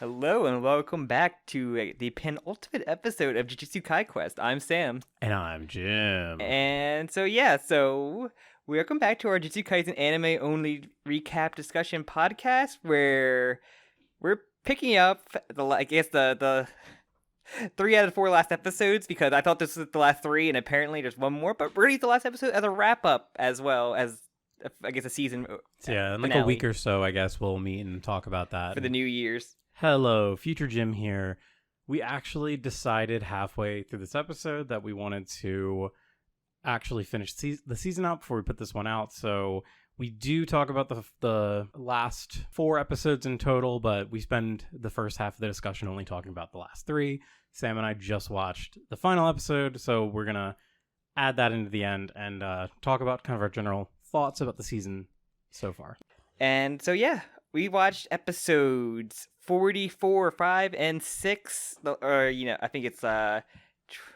Hello and welcome back to the penultimate episode of Jujutsu Kaisen. I'm Sam. And I'm Jim. And welcome back to our Jujutsu Kaisen anime only recap discussion podcast where we're picking up the 3 out of 4 last episodes because I thought this was the last 3 and apparently there's one more, but we're gonna use the last episode as a wrap up as well as I guess a season. Yeah, in finale. a week or so, I guess we'll meet and talk about that For the New Year's. Hello, Future Jim here. We actually decided halfway through this episode that we wanted to actually finish the season out before we put this one out. So we do talk about the last 4 episodes in total, but we spend the first half of the discussion only talking about the last 3. Sam and I just watched the final episode, so we're going to add that into the end and talk about kind of our general thoughts about the season so far. And so, we watched episodes 44, 5, and 6, or, I think it's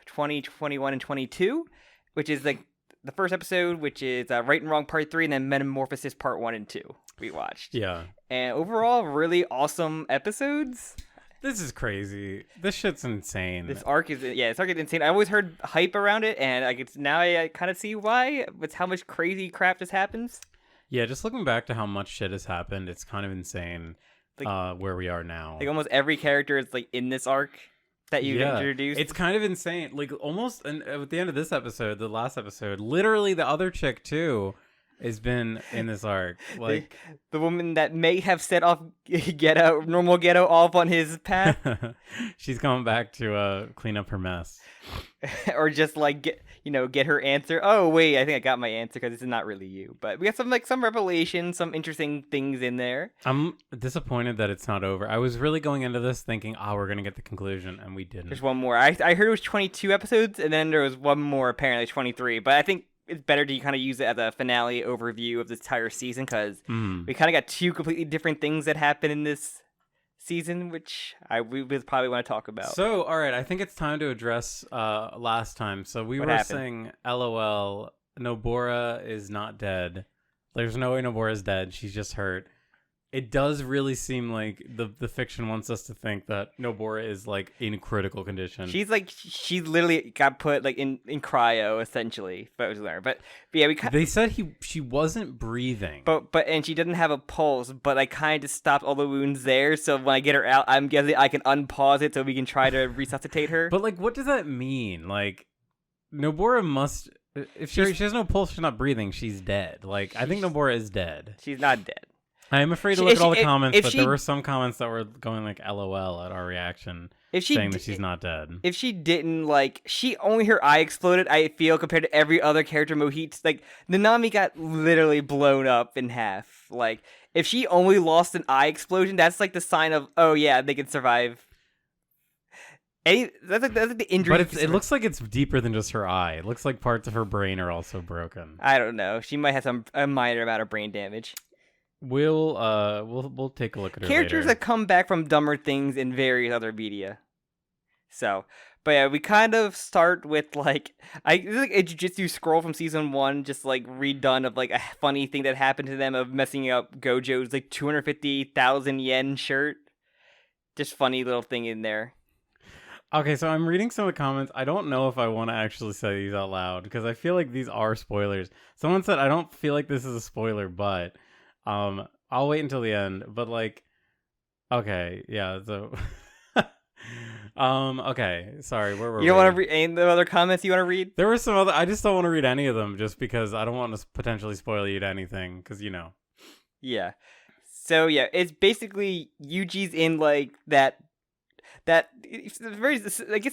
20, 21, and 22, which is like the first episode, which is Right and Wrong Part 3, and then Metamorphosis Part 1 and 2 we watched. Yeah. And overall, really awesome episodes. This is crazy. This shit's insane. This arc is insane. I always heard hype around it, and now I kind of see why, with how much crazy crap just happens. Yeah, just looking back to how much shit has happened, it's kind of insane where we are now. Like almost every character is like in this arc that you introduced. It's kind of insane. Like almost, and at the end of this episode, the last episode, literally the other chick too has been in this arc. Like the woman that may have set off normal Ghetto off on his path. She's coming back to clean up her mess. Or just like get her answer. Oh wait, I think I got my answer because this is not really you. But we got some revelations, some interesting things in there. I'm disappointed that it's not over. I was really going into this thinking, we're gonna get the conclusion, and we didn't. There's one more. I heard it was 22 episodes, and then there was one more, apparently 23. But I think it's better to kind of use it as a finale overview of this entire season because we kind of got 2 completely different things that happen in this season, which we would probably want to talk about. So, all right, I think it's time to address last time. So we were saying, LOL, Nobara is not dead. There's no way Nobara is dead. She's just hurt. It does really seem like the fiction wants us to think that Nobara is like in critical condition. She literally got put like in cryo essentially. But yeah, they said she wasn't breathing. And she didn't have a pulse. But I kind of stopped all the wounds there. So when I get her out, I'm guessing I can unpause it so we can try to resuscitate her. But like, what does that mean? Like, Nobara must. If she has no pulse, she's not breathing. She's dead. Like, I think Nobara is dead. She's not dead. I am afraid to look at all the comments, but there were some comments that were going like LOL at our reaction, saying that she's not dead. If she didn't, only her eye exploded, I feel, compared to every other character Mohit, Nanami got literally blown up in half. Like, if she only lost an eye explosion, that's like the sign of, oh yeah, they can survive. That's like the injury. But it looks like it's deeper than just her eye. It looks like parts of her brain are also broken. I don't know. She might have a minor amount of brain damage. We'll take a look at her characters later. that come back from dumber things in various other media. So, but yeah, we kind of start with this is like a Jujutsu scroll from season 1, just like redone of like a funny thing that happened to them of messing up Gojo's like 250,000 yen shirt. Just funny little thing in there. Okay, so I'm reading some of the comments. I don't know if I want to actually say these out loud because I feel like these are spoilers. Someone said I don't feel like this is a spoiler, but I'll wait until the end, but okay, yeah, so, okay, sorry, where were we? You don't want to read any of the other comments you want to read? There were some other, I just don't want to read any of them, just because I don't want to potentially spoil you to anything, because, Yeah, so yeah, it's basically Yuji's in, it's very, I guess,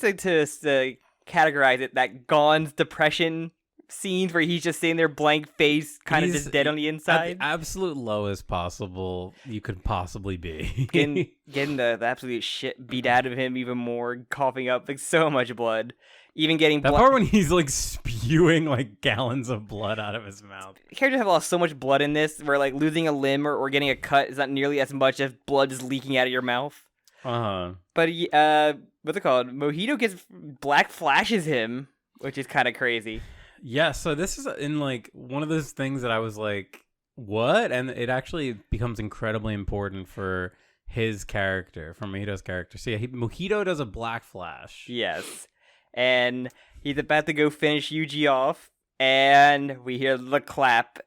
to categorize it, that Gon's depression scenes where he's just sitting there blank face, kind of just dead on the inside. At the absolute lowest possible you could possibly be. getting the absolute shit beat out of him even more, coughing up so much blood. Even getting that part when he's spewing gallons of blood out of his mouth. Characters have lost so much blood in this where losing a limb or getting a cut is not nearly as much as blood just leaking out of your mouth. But what's it called? Mojito black flashes him, which is kind of crazy. Yeah, so this is in one of those things that I was like, what? And it actually becomes incredibly important for his character, from Mohito's character. So yeah, Mojito does a Black Flash. Yes. And he's about to go finish Yuji off, and we hear the clap,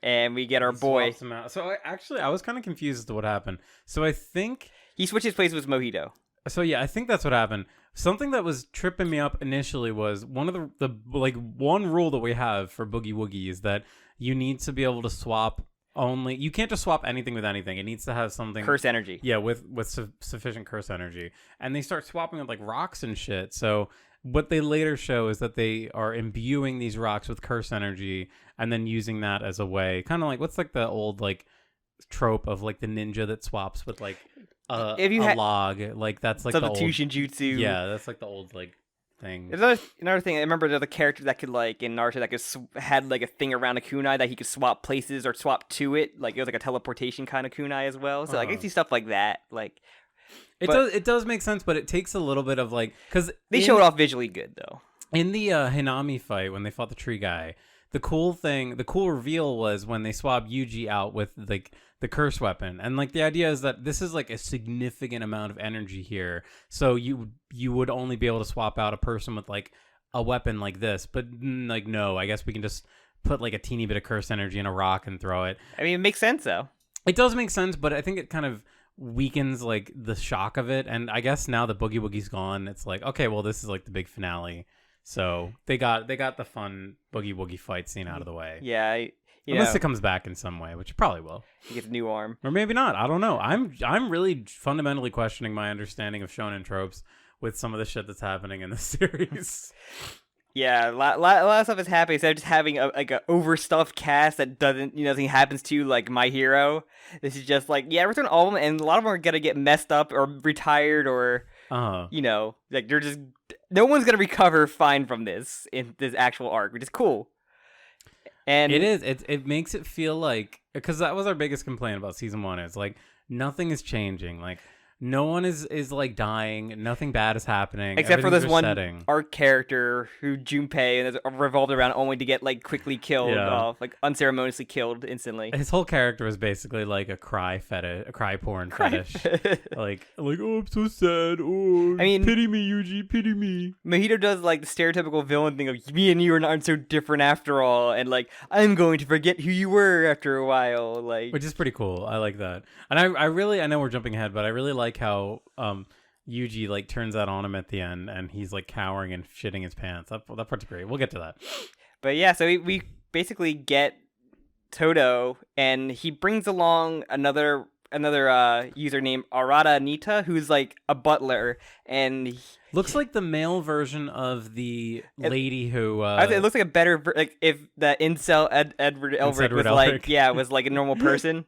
and we get our boy. Swaps him out. So I was kind of confused as to what happened. So I think He switches places with Mojito. So yeah, I think that's what happened. Something that was tripping me up initially was one of the one rule that we have for Boogie Woogie is that you need to be able to swap only. You can't just swap anything with anything. It needs to have something Curse energy. Yeah, with sufficient curse energy. And they start swapping with like rocks and shit. So what they later show is that they are imbuing these rocks with curse energy and then using that as a way, kind of like what's like the old like trope of like the ninja that swaps with like a log, like that's like substitution jutsu. Yeah, that's like the old like thing. There's another thing. I remember there's a character that could like in Naruto that could had like a thing around a kunai that he could swap places or swap to it. Like it was like a teleportation kind of kunai as well. So like I see stuff like that. Like it does make sense, but it takes a little bit of like because they show it off visually good though. In the Hinami fight when they fought the tree guy, the cool reveal was when they swabbed Yuji out with like the curse weapon, and like the idea is that this is like a significant amount of energy here, so you would only be able to swap out a person with like a weapon like this, but like no, I guess we can just put like a teeny bit of curse energy in a rock and throw it. I mean, it makes sense though. It does make sense, but I think it kind of weakens like the shock of it, and I guess now that Boogie Woogie's gone, it's like okay, well this is like the big finale. So they got the fun Boogie Woogie fight scene out of the way. Yeah, unless it comes back in some way, which it probably will. He gets a new arm, or maybe not. I don't know. I'm really fundamentally questioning my understanding of shonen tropes with some of the shit that's happening in the series. Yeah, a lot of stuff is happening. Instead of just having a overstuffed cast that doesn't, nothing happens to like My Hero. This is just like, yeah, we're doing all of them, and a lot of them are gonna get messed up or retired or, like they're just no one's gonna recover fine from this in this actual arc, which is cool. And it is. It makes it feel like because that was our biggest complaint about season 1. It's like nothing is changing. Like. No one is like dying. Nothing bad is happening. Except for this one arc character who Junpei and is revolved around only to get like quickly killed off, like unceremoniously killed instantly. His whole character was basically like a cry porn fetish. like oh I'm so sad. Oh, I mean, pity me, Yuji, pity me. Mojito does like the stereotypical villain thing of me and you are not so different after all, and like I'm going to forget who you were after a while, like which is pretty cool. I like that, and I know we're jumping ahead, but I really like how Yuji like turns that on him at the end and he's like cowering and shitting his pants. That part's great. We'll get to that. But yeah, so we basically get Todo and he brings along another user named Arata Nita who's like a butler and looks like the male version of the lady who it looks like a better like if the incel Edward Elric was like was like a normal person.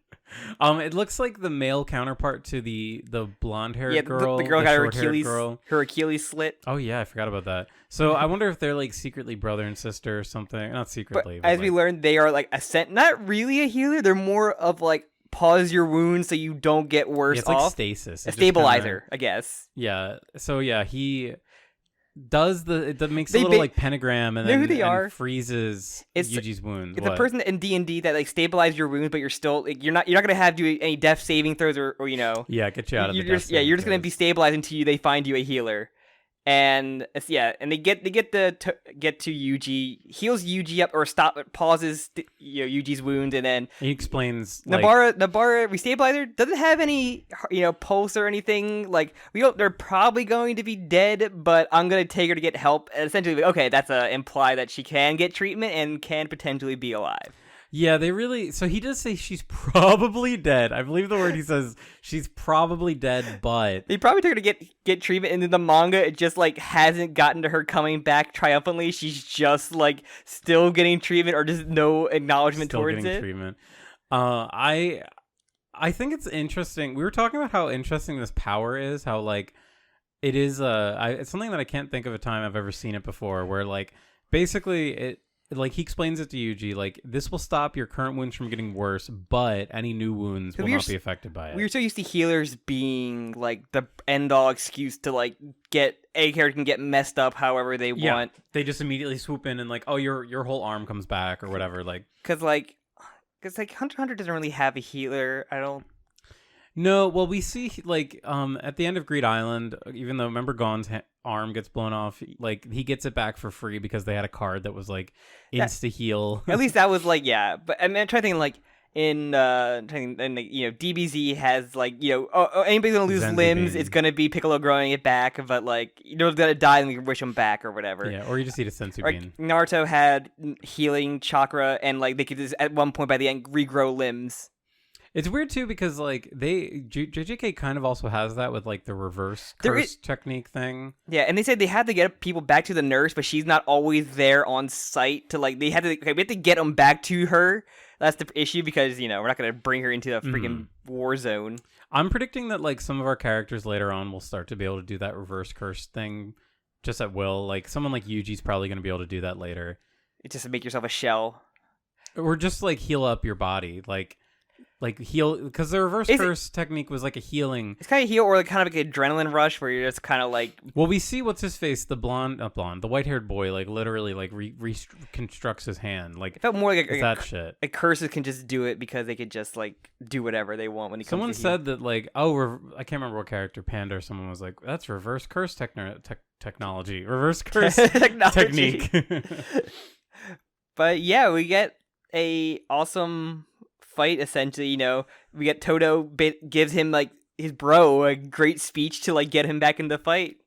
It looks like the male counterpart to the blonde-haired girl. The girl got her Achilles slit. Oh yeah, I forgot about that. So I wonder if they're like secretly brother and sister or something. Not secretly. But as we learned, they are like not really a healer. They're more of like pause your wounds so you don't get worse it's off. Like stasis. A stabilizer, I guess. Yeah. So yeah, he does it makes a little like pentagram and then who they are. Freezes Yuji's wounds. It's a person in D&D that like stabilize your wounds, but you're still like, you're not gonna have to do any death saving throws or get you out of the death you're just gonna be stabilized until they find you a healer. And and they get to Yuji, heals Yuji up or pauses Yuji's wound, and then he explains Nabara restabilizer doesn't have any pulse or anything. Like they're probably going to be dead, but I'm gonna take her to get help. And essentially, okay, that's imply that she can get treatment and can potentially be alive. Yeah, so he does say she's probably dead. I believe the word he says, she's probably dead, but they probably took her to get treatment, and in the manga, it just like hasn't gotten to her coming back triumphantly. She's just like still getting treatment, or just no acknowledgement towards it. Treatment. I think it's interesting. We were talking about how interesting this power is. How like it is. It's something that I can't think of a time I've ever seen it before. Where like basically it. Like he explains it to Yuji, like this will stop your current wounds from getting worse, but any new wounds will not be affected by it. We were so used to healers being like the end-all excuse to like get a character can get messed up however they want. They just immediately swoop in and like, oh, your whole arm comes back or whatever. Like because Hunter x Hunter doesn't really have a healer. I don't. No, well, we see like at the end of Greed Island, even though remember Gon's arm gets blown off, like he gets it back for free because they had a card that was like That, insta heal. at least that was like, yeah. But I mean, I'm trying to think like DBZ has like, anybody's gonna lose Zenzi limbs, Bean. it's gonna be Piccolo growing it back, but like it's gonna die and we can wish him back or whatever. Yeah, or you just eat a sensu Or, bean. Naruto had healing chakra and like they could just at one point by the end regrow limbs. It's weird too because like JJK kind of also has that with like the reverse There curse technique thing. Yeah, and they said they had to get people back to the nurse, but she's not always there on site to like. They had to. Okay, we have to get them back to her. That's the issue because we're not gonna bring her into the freaking war zone. I'm predicting that like some of our characters later on will start to be able to do that reverse curse thing just at will. Like someone like Yuji's probably going to be able to do that later. It's just to make yourself a shell. Or just like heal up your body. Like heal, because the reverse curse technique was like a healing. It's kind of heal or like kind of like an adrenaline rush where you're just kind of like. Well, we see what's his face, the the white-haired boy, like literally like reconstructs his hand. Like it felt more like that shit. Like curses can just do it because they could just like do whatever they want when it comes. Someone to said that like I can't remember what character, Panda or someone was like, that's reverse curse technology, reverse curse technique. But yeah, we get a awesome fight essentially. We get Toto gives him like his bro a great speech to like get him back in the fight.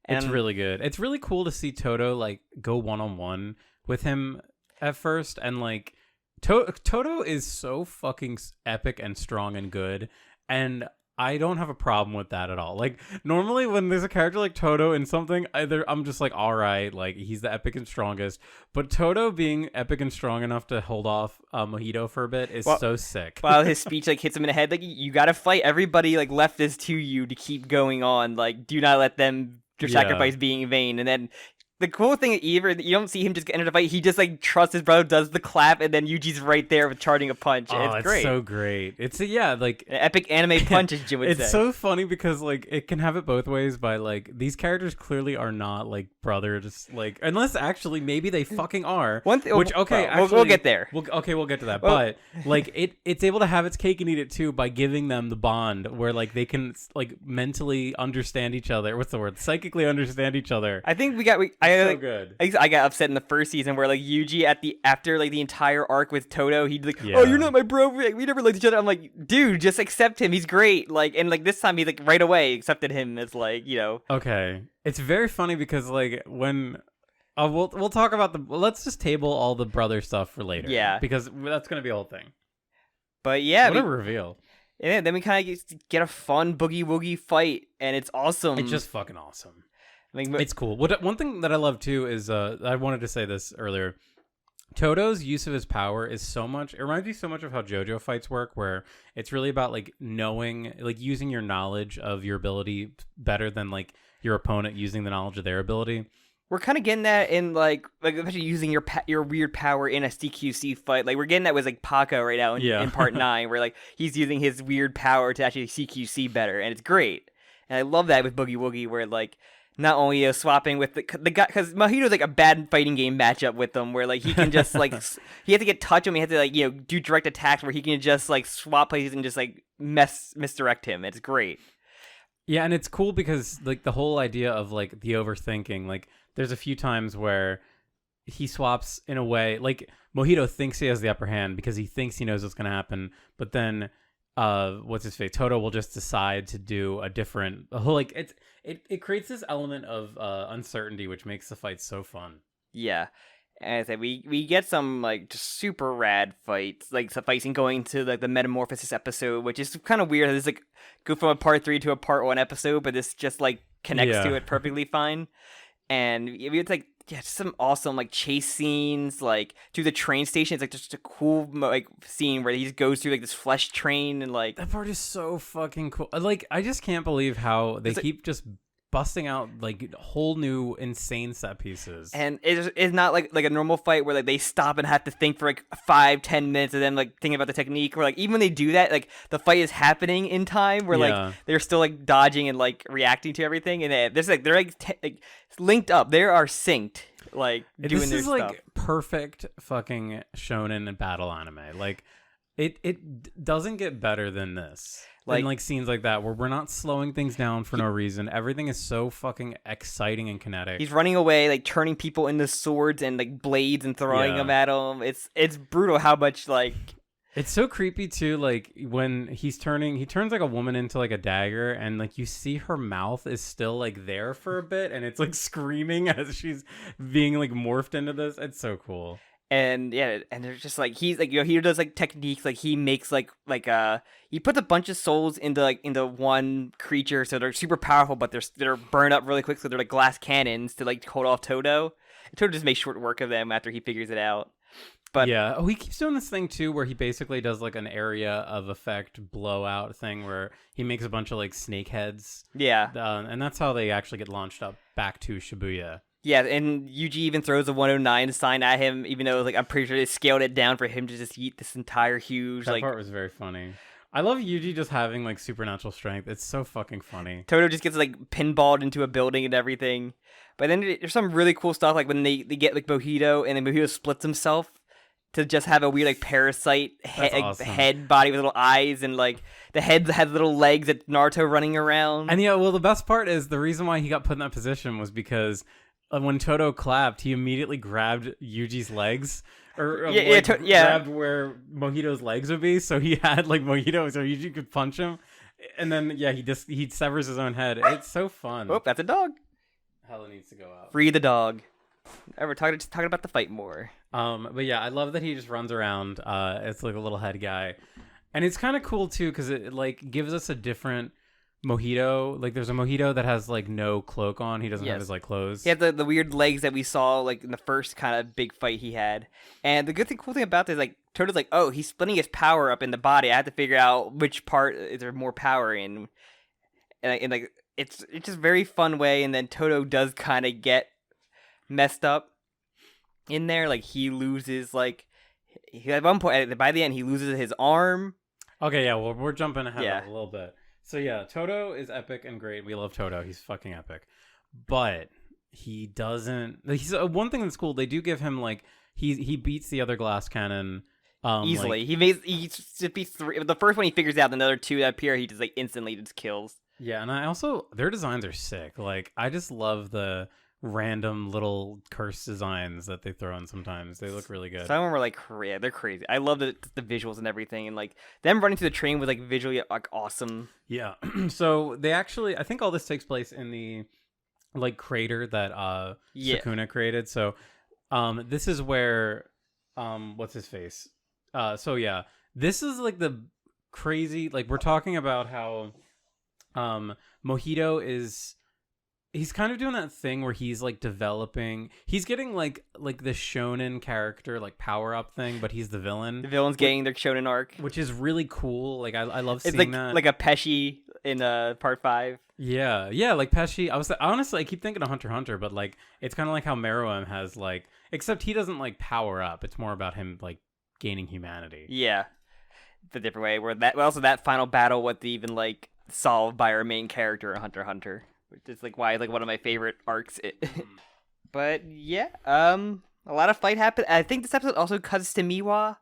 And it's really good. It's really cool to see Toto like go one-on-one with him at first, and like Toto is so fucking epic and strong and good, and I don't have a problem with that at all. Like normally when there's a character like Toto in something, either I'm just like, all right, like he's the epic and strongest. But Toto being epic and strong enough to hold off Mojito for a bit is so sick. While his speech like hits him in the head, like you gotta fight. Everybody like left this to you to keep going on. Like do not let them your sacrifice being in vain. And then the cool thing, either you don't see him just get into the fight. He just like trusts his brother, does the clap, and then Yuji's right there with charging a punch. Oh, it's great. So great. It's like an epic anime punch, as Jim would say. It's so funny because like it can have it both ways. By like these characters clearly are not like brothers, like unless actually maybe they fucking are. We'll get there. We'll get to that. But like it's able to have its cake and eat it too by giving them the bond where like they can like mentally understand each other. What's the word? Psychically understand each other. I think so good. I got upset in the first season where like Yuji after like the entire arc with Toto, he'd like, oh, you're not my bro. We never liked each other. I'm like, dude, just accept him. He's great. Like, and like this time he like right away accepted him as like, Okay, it's very funny because like when we'll talk about let's just table all the brother stuff for later. Yeah, because that's gonna be a whole thing. But yeah, what a reveal. And then we kind of get a fun boogie woogie fight, and it's awesome. It's just fucking awesome. It's cool. One thing that I love too is I wanted to say this earlier. Toto's use of his power is so much. It reminds me so much of how JoJo fights work, where it's really about like knowing, like using your knowledge of your ability better than like your opponent using the knowledge of their ability. We're kind of getting that in like especially using your weird power in a CQC fight. Like we're getting that with like Paco right now in part 9, where like he's using his weird power to actually CQC better, and it's great. And I love that with Boogie Woogie, where like. Not only swapping with the guy, because Mojito's like a bad fighting game matchup with them, where like he can just like he has to get touch him, he has to like do direct attacks where he can just like swap places and just like misdirect him. It's great. Yeah, and it's cool because like the whole idea of like the overthinking, like there's a few times where he swaps in a way like Mojito thinks he has the upper hand because he thinks he knows what's gonna happen, but then what's his face? Toto will just decide to do a different like it creates this element of uncertainty which makes the fight so fun. Yeah. And I said we get some like just super rad fights, like sufficing going to like the Metamorphosis episode, which is kind of weird. It's like go from a part 3 to a part 1 episode, but this just like connects to it perfectly fine. And it's like just some awesome like chase scenes, like through the train station. It's like just a cool like scene where he goes through like this flesh train, and like that part is so fucking cool. Like I just can't believe how they keep just busting out like whole new insane set pieces. And it's not like a normal fight where like they stop and have to think for like 5-10 minutes and then like thinking about the technique, where like even when they do that, like the fight is happening in time where like they're still like dodging and like reacting to everything, and there's like they're like linked up, they are synced, like doing their stuff. This is like perfect fucking shonen and battle anime. Like doesn't get better than this. Like scenes like that where we're not slowing things down for no reason. Everything is so fucking exciting and kinetic. He's running away, like turning people into swords and like blades and throwing them at him. It's brutal how much like. It's so creepy too. Like when he turns like a woman into like a dagger, and like you see her mouth is still like there for a bit, and it's like screaming as she's being like morphed into this. It's so cool. And yeah, and they're just like he's like he does like techniques like he makes like he puts a bunch of souls into one creature, so they're super powerful, but they're burned up really quick, so they're like glass cannons to like hold off Todo. And Todo just makes short work of them after he figures it out. But yeah, he keeps doing this thing too, where he basically does like an area of effect blowout thing, where he makes a bunch of like snake heads. Yeah, and that's how they actually get launched up back to Shibuya. Yeah, and Yuji even throws a 109 sign at him, even though like I'm pretty sure they scaled it down for him to just eat this entire huge. That part was very funny. I love Yuji just having like supernatural strength. It's so fucking funny. Todo just gets like pinballed into a building and everything. But then there's some really cool stuff like when they get like Mojito, and then Mojito splits himself to just have a weird like parasite awesome. head body with little eyes, and like the head has little legs that Naruto running around. And yeah, well, the best part is the reason why he got put in that position was because when Todo clapped, he immediately grabbed Yuji's legs, or grabbed where Mojito's legs would be, so he had like Mojito, so Yuji could punch him, and then he severs his own head. It's so fun. Oh, that's a dog. Hella needs to go out. Free the dog. We're talking about the fight more. But yeah, I love that he just runs around. It's like a little head guy, and it's kind of cool too because it like gives us a different Mojito. Like there's a Mojito that has like no cloak on. He doesn't have his like clothes. He has the weird legs that we saw like in the first kind of big fight he had. And the cool thing about this is like Toto's like, oh, he's splitting his power up in the body. I have to figure out which part is there more power in. And like it's just very fun way. And then Toto does kind of get messed up in there. Like he loses like at one point by the end he loses his arm. Okay, yeah, well we're jumping ahead a little bit. So yeah, Todo is epic and great. We love Todo. He's fucking epic. But he doesn't. He's one thing that's cool. They do give him like he beats the other glass cannon easily. Like, he just beats three. The first one he figures out. The other two that appear, he just like instantly just kills. Yeah, and I also their designs are sick. Like I just love the random little curse designs that they throw in sometimes. They look really good. Some of them were like, yeah, they're crazy. I love the visuals and everything, and like them running through the train was like visually like awesome. Yeah. So they actually, I think all this takes place in the like crater that Sukuna created. So this is where what's his face? So yeah, this is like the crazy, like we're talking about how Mojito is. He's kind of doing that thing where he's like developing. He's getting like the shonen character like power up thing, but he's the villain. The villain's getting their shonen arc, which is really cool. Like I love seeing that. Like a Pesci in part 5. Yeah, like Pesci. Honestly, I keep thinking of Hunter x Hunter, but like it's kind of like how Meruem has like, except he doesn't like power up. It's more about him like gaining humanity. Yeah, the different way. Where that final battle was even like solved by our main character in Hunter x Hunter. Which is like why like one of my favorite arcs. But yeah, a lot of fight happened. I think this episode also cuts to Miwa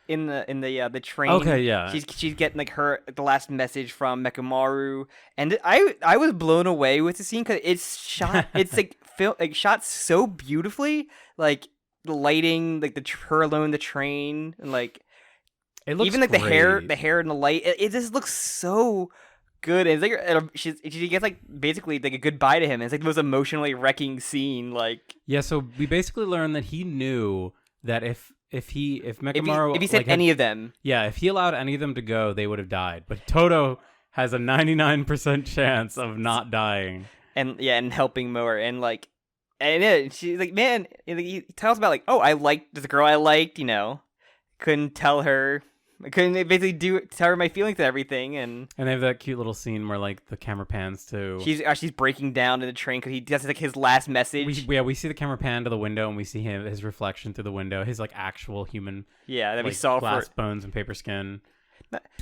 in the train. Okay, yeah. She's getting like the last message from Mekamaru, and I was blown away with the scene because it's shot. It's like shot so beautifully, like the lighting, like her alone in the train, and like it looks even like great. the hair and the light. It just looks so good, and it's like she gets like basically like a goodbye to him. It's like the most emotionally wrecking scene. Like yeah, so we basically learned that he knew that if Mekamaru if he said any of them, yeah, if he allowed any of them to go, they would have died. But Todo has a 99% chance of not dying, and helping more, and like, and she's like, man, he tells about like, oh, I liked this girl I liked, couldn't tell her. I couldn't basically tell her my feelings and everything, and they have that cute little scene where like the camera pans to she's breaking down in the train because he does like his last message. We see the camera pan to the window and we see his reflection through the window, his like actual human that we saw glass bones and paper skin.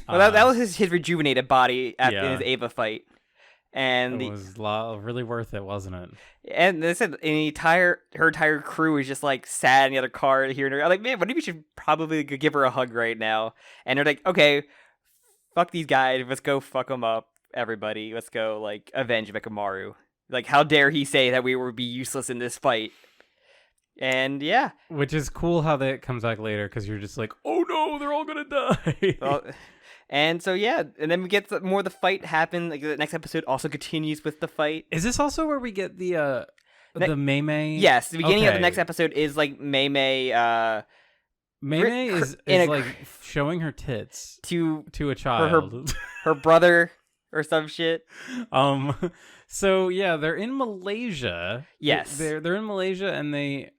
Well, that was his rejuvenated body in his Ava fight, And It was really worth it, wasn't it? and they said her entire crew is just like sad in the other car hearing her. I'm like, man, what if you should probably give her a hug right now? And they're like, okay, fuck these guys, let's go fuck them up, everybody. Let's go like avenge Mekamaru. Like, how dare he say that we would be useless in this fight? And yeah, Which is cool how that comes back later because you're just like, oh no, they're all gonna die. well, and so yeah, and then we get more of the fight happen. Like the next episode also continues with the fight. Is this also where we get the Mei Mei? Yes, the beginning of the Okay. next episode is like Mei Mei Mei Mei is in a- like showing her tits to to a child. her brother or some shit. So yeah, they're in Malaysia. Yes. They're in Malaysia and they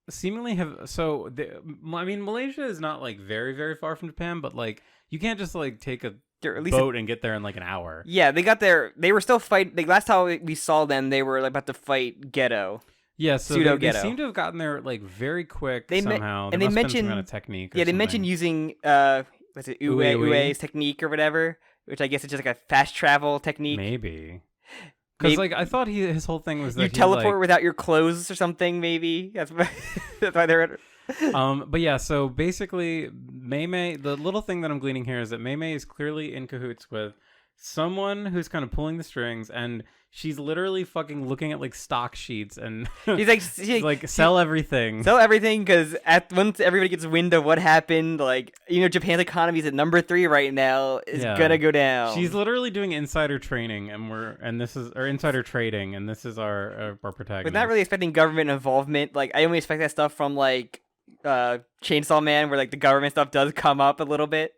seemingly have I mean, Malaysia is not like very very far from Japan, but like you can't just like take a They're at least boat and get there in like an hour. yeah, they got there. They were still fighting. Like, last time we saw them, they were like, about to fight Ghetto. Yeah, so Pseudo they Ghetto. seem to have gotten there like very quick They somehow. and There they must have been some mentioned- kind of technique. Or Yeah, they something. mentioned using what's it, Ue, Ue's technique or whatever, which I guess is just like a fast travel technique. Maybe because like I thought his whole thing was that You he, teleport like, without your clothes or something. Maybe that's why, that's why they're. But yeah, so basically, Mei Mei, the little thing that I'm gleaning here is that Mei Mei is clearly in cahoots with someone who's kind of pulling the strings, and she's literally fucking looking at like stock sheets and He's like, like sell everything. sell everything because once everybody gets wind of what happened, like Japan's economy is at number 3 right now. Is Yeah. gonna go down. She's literally doing insider training, and this is or insider trading, and this is our protagonist. But not really expecting government involvement. Like, I only expect that stuff from like Chainsaw Man, where like the government stuff does come up a little bit.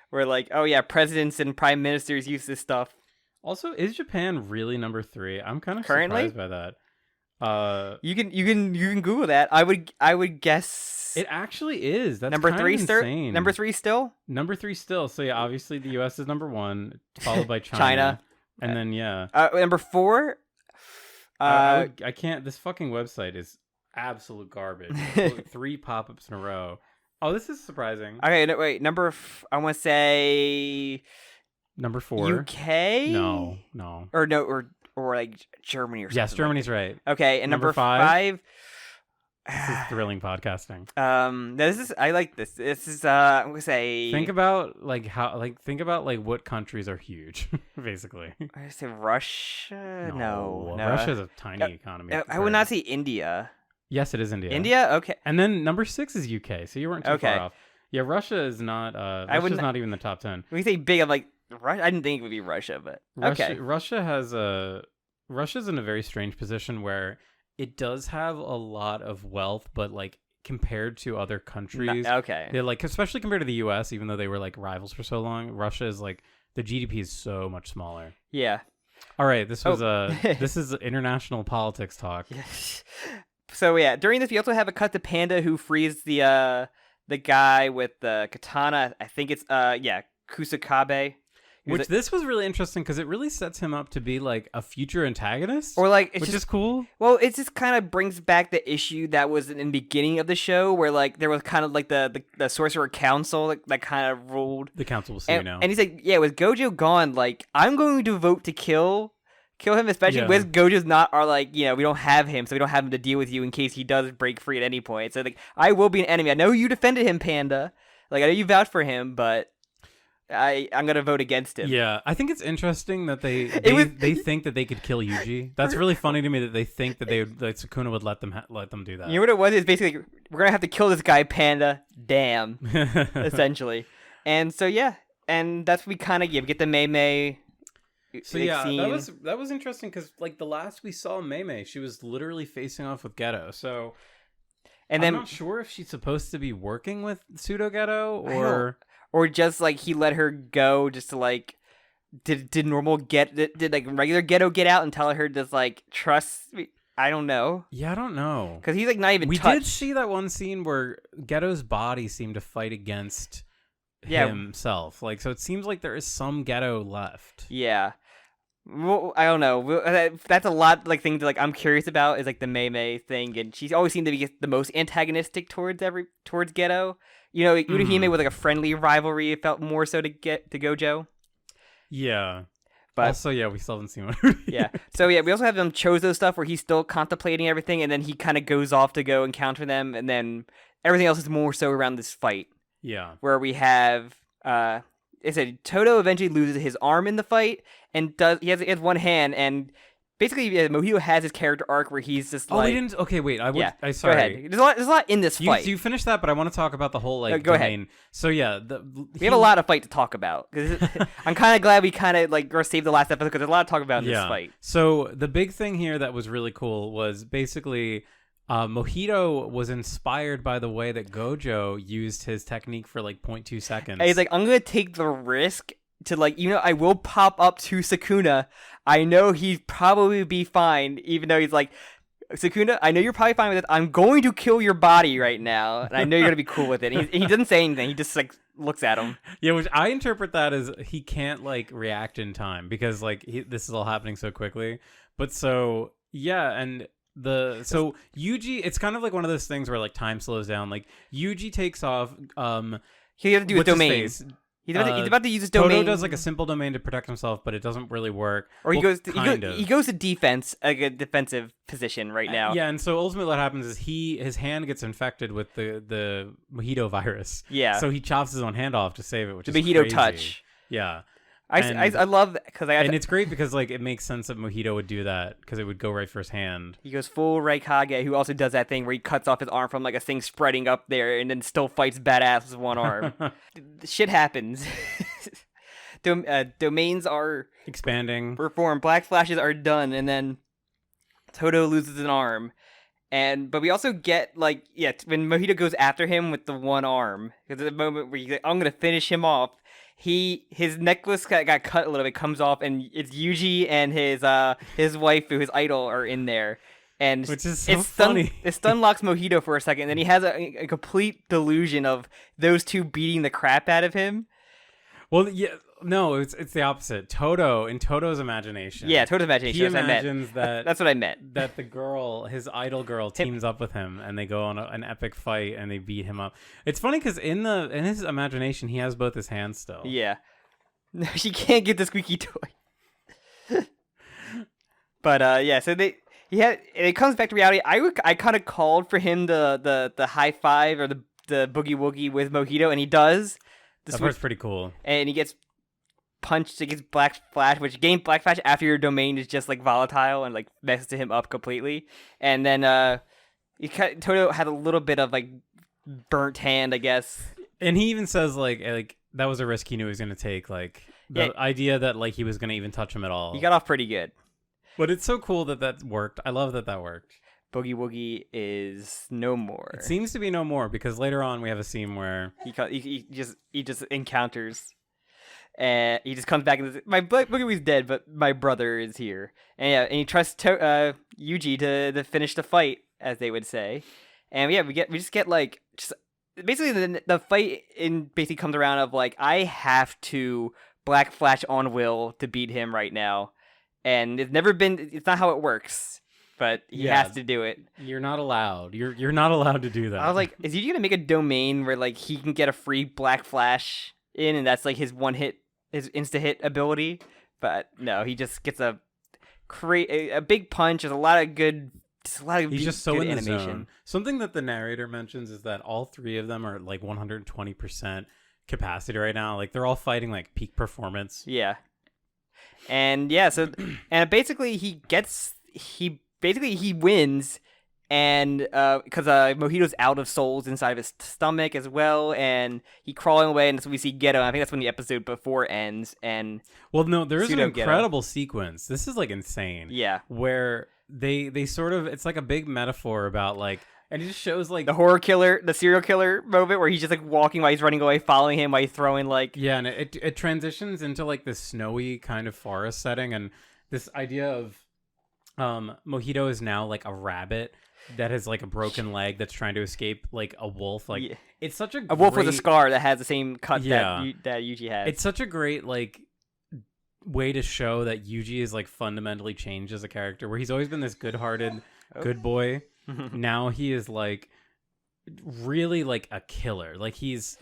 Where like, oh yeah, presidents and prime ministers use this stuff. Also, is Japan really number 3? I'm kind of Currently? surprised by that. You can Google that. I would guess It actually is. That's number kind 3 of still. insane. Number 3 still. Number 3 still. So yeah, obviously the U.S. is number 1, followed by China, China. and then yeah. Number 4. I can't. This fucking website is absolute garbage. 3 pop-ups in a row. Oh, this is surprising. Okay, no, wait. I want to say Number 4. UK. No. Or no, or like Germany or something. Yes, Germany's right. Okay, and Number number 5? 5. This is thrilling podcasting. I like this. This is I'm gonna say. Think about what countries are huge, basically. I say Russia. No. Russia's a tiny economy. I would not say India. Yes, it is India. India. Okay. And then number 6 is UK, so you weren't too Okay. far off. Yeah, Russia is not. Russia's not even the top 10. When you say big, I'm like Russia. I didn't think it would be Russia, but okay. Russia's in a very strange position where it does have a lot of wealth, but like compared to other countries, Okay. they're like, especially compared to the U.S., even though they were like rivals for so long, Russia is like the GDP is so much smaller. Yeah. All right, this was this is international politics talk. So yeah, during this we also have a cut to Panda who frees the guy with the katana. I think it's Kusakabe. Which this was really interesting because it really sets him up to be like a future antagonist, or like which is cool. Well, it just kind of brings back the issue that was in the beginning of the show, where like there was kind of like the Sorcerer Council that kind of ruled. The council will see you now. And he's like, yeah, with Gojo gone, like I'm going to vote to kill him, especially with Gojo's not our like, we don't have him, so we don't have him to deal with you in case he does break free at any point. So like, I will be an enemy. I know you defended him, Panda. Like I know you vouched for him, but I'm gonna vote against him. Yeah, I think it's interesting that they think that they could kill Yuji. That's really funny to me that they think that Sukuna would let them do that. You know what it was? It's basically we're gonna have to kill this guy, Panda. Damn, essentially. And so yeah, and that's what we kind of get the Mei Mei. So yeah, that was interesting because like the last we saw Mei Mei, she was literally facing off with Geto. So, and I'm not sure if she's supposed to be working with Pseudo Geto or just like he let her go just to like did regular Geto get out and tell her to like trust me? I don't know. Yeah, I don't know because he's like not even. We touched. did see that one scene where Geto's body seemed to fight against himself. Like, so it seems like there is some Geto left. Yeah. Well, I don't know. That's a lot like thing to like. I'm curious about is like the Mei Mei thing, and she's always seemed to be the most antagonistic towards Geto. Urahime with like a friendly rivalry. It felt more so to Gojo. Yeah, But also, yeah, we still haven't seen one. yeah. So yeah, we also have them Chozo stuff where he's still contemplating everything, and then he kind of goes off to go encounter them, and then everything else is more so around this fight. Yeah. Where we have it said Toto eventually loses his arm in the fight, and he has one hand, and basically Mojito has his character arc where he's just like. Oh, we didn't. Okay, wait. I Go sorry. ahead. There's a lot in this fight. You finish that, but I want to talk about the whole like go domain. ahead. So yeah, we have a lot of fight to talk about. I'm kind of glad we kind of like saved the last episode because there's a lot to talk about in this fight. So the big thing here that was really cool was basically Mojito was inspired by the way that Gojo used his technique for like 0.2 seconds. And he's like, I'm gonna take the risk to like, I will pop up to Sukuna. I know he'd probably be fine, even though he's like, Sukuna, I know you're probably fine with it. I'm going to kill your body right now, and I know you're gonna be cool with it. And he doesn't say anything. He just like looks at him. Yeah, which I interpret that as he can't like react in time because like this is all happening so quickly. But so yeah, and so Yuji, it's kind of like one of those things where like time slows down. Like Yuji takes off. He has to do his domain. He's about to use his domain. Toto does like a simple domain to protect himself, but it doesn't really work. Or he goes to defense, like a defensive position right now. Yeah, and so ultimately what happens is his hand gets infected with the Mojito virus. Yeah. So he chops his own hand off to save it, which is the Mojito crazy. touch. Yeah. I love that because and it's great because like it makes sense that Mojito would do that because it would go right for his hand. He goes full Raikage, who also does that thing where he cuts off his arm from like a thing spreading up there, and then still fights badass with one arm. Shit happens. Domains are expanding, performed. Black flashes are done, and then Toto loses an arm. But we also get when Mojito goes after him with the one arm, because at the moment where he's like, I'm gonna finish him off. His necklace got cut a little bit, comes off, and it's Yuji and his wife, who his idol, are in there, and which is so funny. It stun locks Mojito for a second, and then he has a complete delusion of those two beating the crap out of him. Well, yeah, no, it's the opposite. In Toto's imagination. Yeah, Toto's imagination. He imagines that that's what I meant. That the girl, his idol girl, teams up with him, and they go on an epic fight, and they beat him up. It's funny because in his imagination, he has both his hands still. Yeah, no, she can't get the squeaky toy. But yeah, so it comes back to reality. I kind of called for him the high five or the boogie woogie with Mojito, and he does. That part's pretty cool. And he gets punched against Black Flash, which gained Black Flash after your domain is just like volatile and like messes him up completely. And then Toto had a little bit of like burnt hand, I guess. And he even says like that was a risk he knew he was going to take. Like the idea that like he was going to even touch him at all. He got off pretty good. But it's so cool that worked. I love that worked. Boogie Woogie is no more. It seems to be no more because later on we have a scene where he just encounters, and he just comes back and says, "My Boogie Woogie's dead, but my brother is here." And yeah, and he trusts Yuji to finish the fight, as they would say. And yeah, we just get like just basically the fight basically comes around of like I have to Black Flash on will to beat him right now, and it's not how it works. But he has to do it. You're not allowed. You're not allowed to do that. I was like, is he gonna make a domain where like he can get a free Black Flash in, and that's like his insta hit ability? But no, he just gets a big punch. There's a lot of good. He's just so in the animation. zone. Something that the narrator mentions is that all three of them are at like 120% capacity right now. Like they're all fighting like peak performance. Yeah. And yeah, so basically he wins, and because Mojito's out of souls inside of his stomach as well, and he crawling away, and so we see Geto. I think that's when the episode before ends. And well, no, there is an Geto. incredible sequence. This is like insane. Yeah, where they sort of, it's like a big metaphor about like, and it just shows like the serial killer moment where he's just like walking while he's running away, following him while he's throwing like and it transitions into like this snowy kind of forest setting, and this idea of Mojito is now like a rabbit that has like a broken leg that's trying to escape like a wolf. Like it's such a wolf with a scar that has the same cut that Yuji has. It's such a great like way to show that Yuji is like fundamentally changed as a character, where he's always been this good-hearted good boy. Now he is like really like a killer. Like he's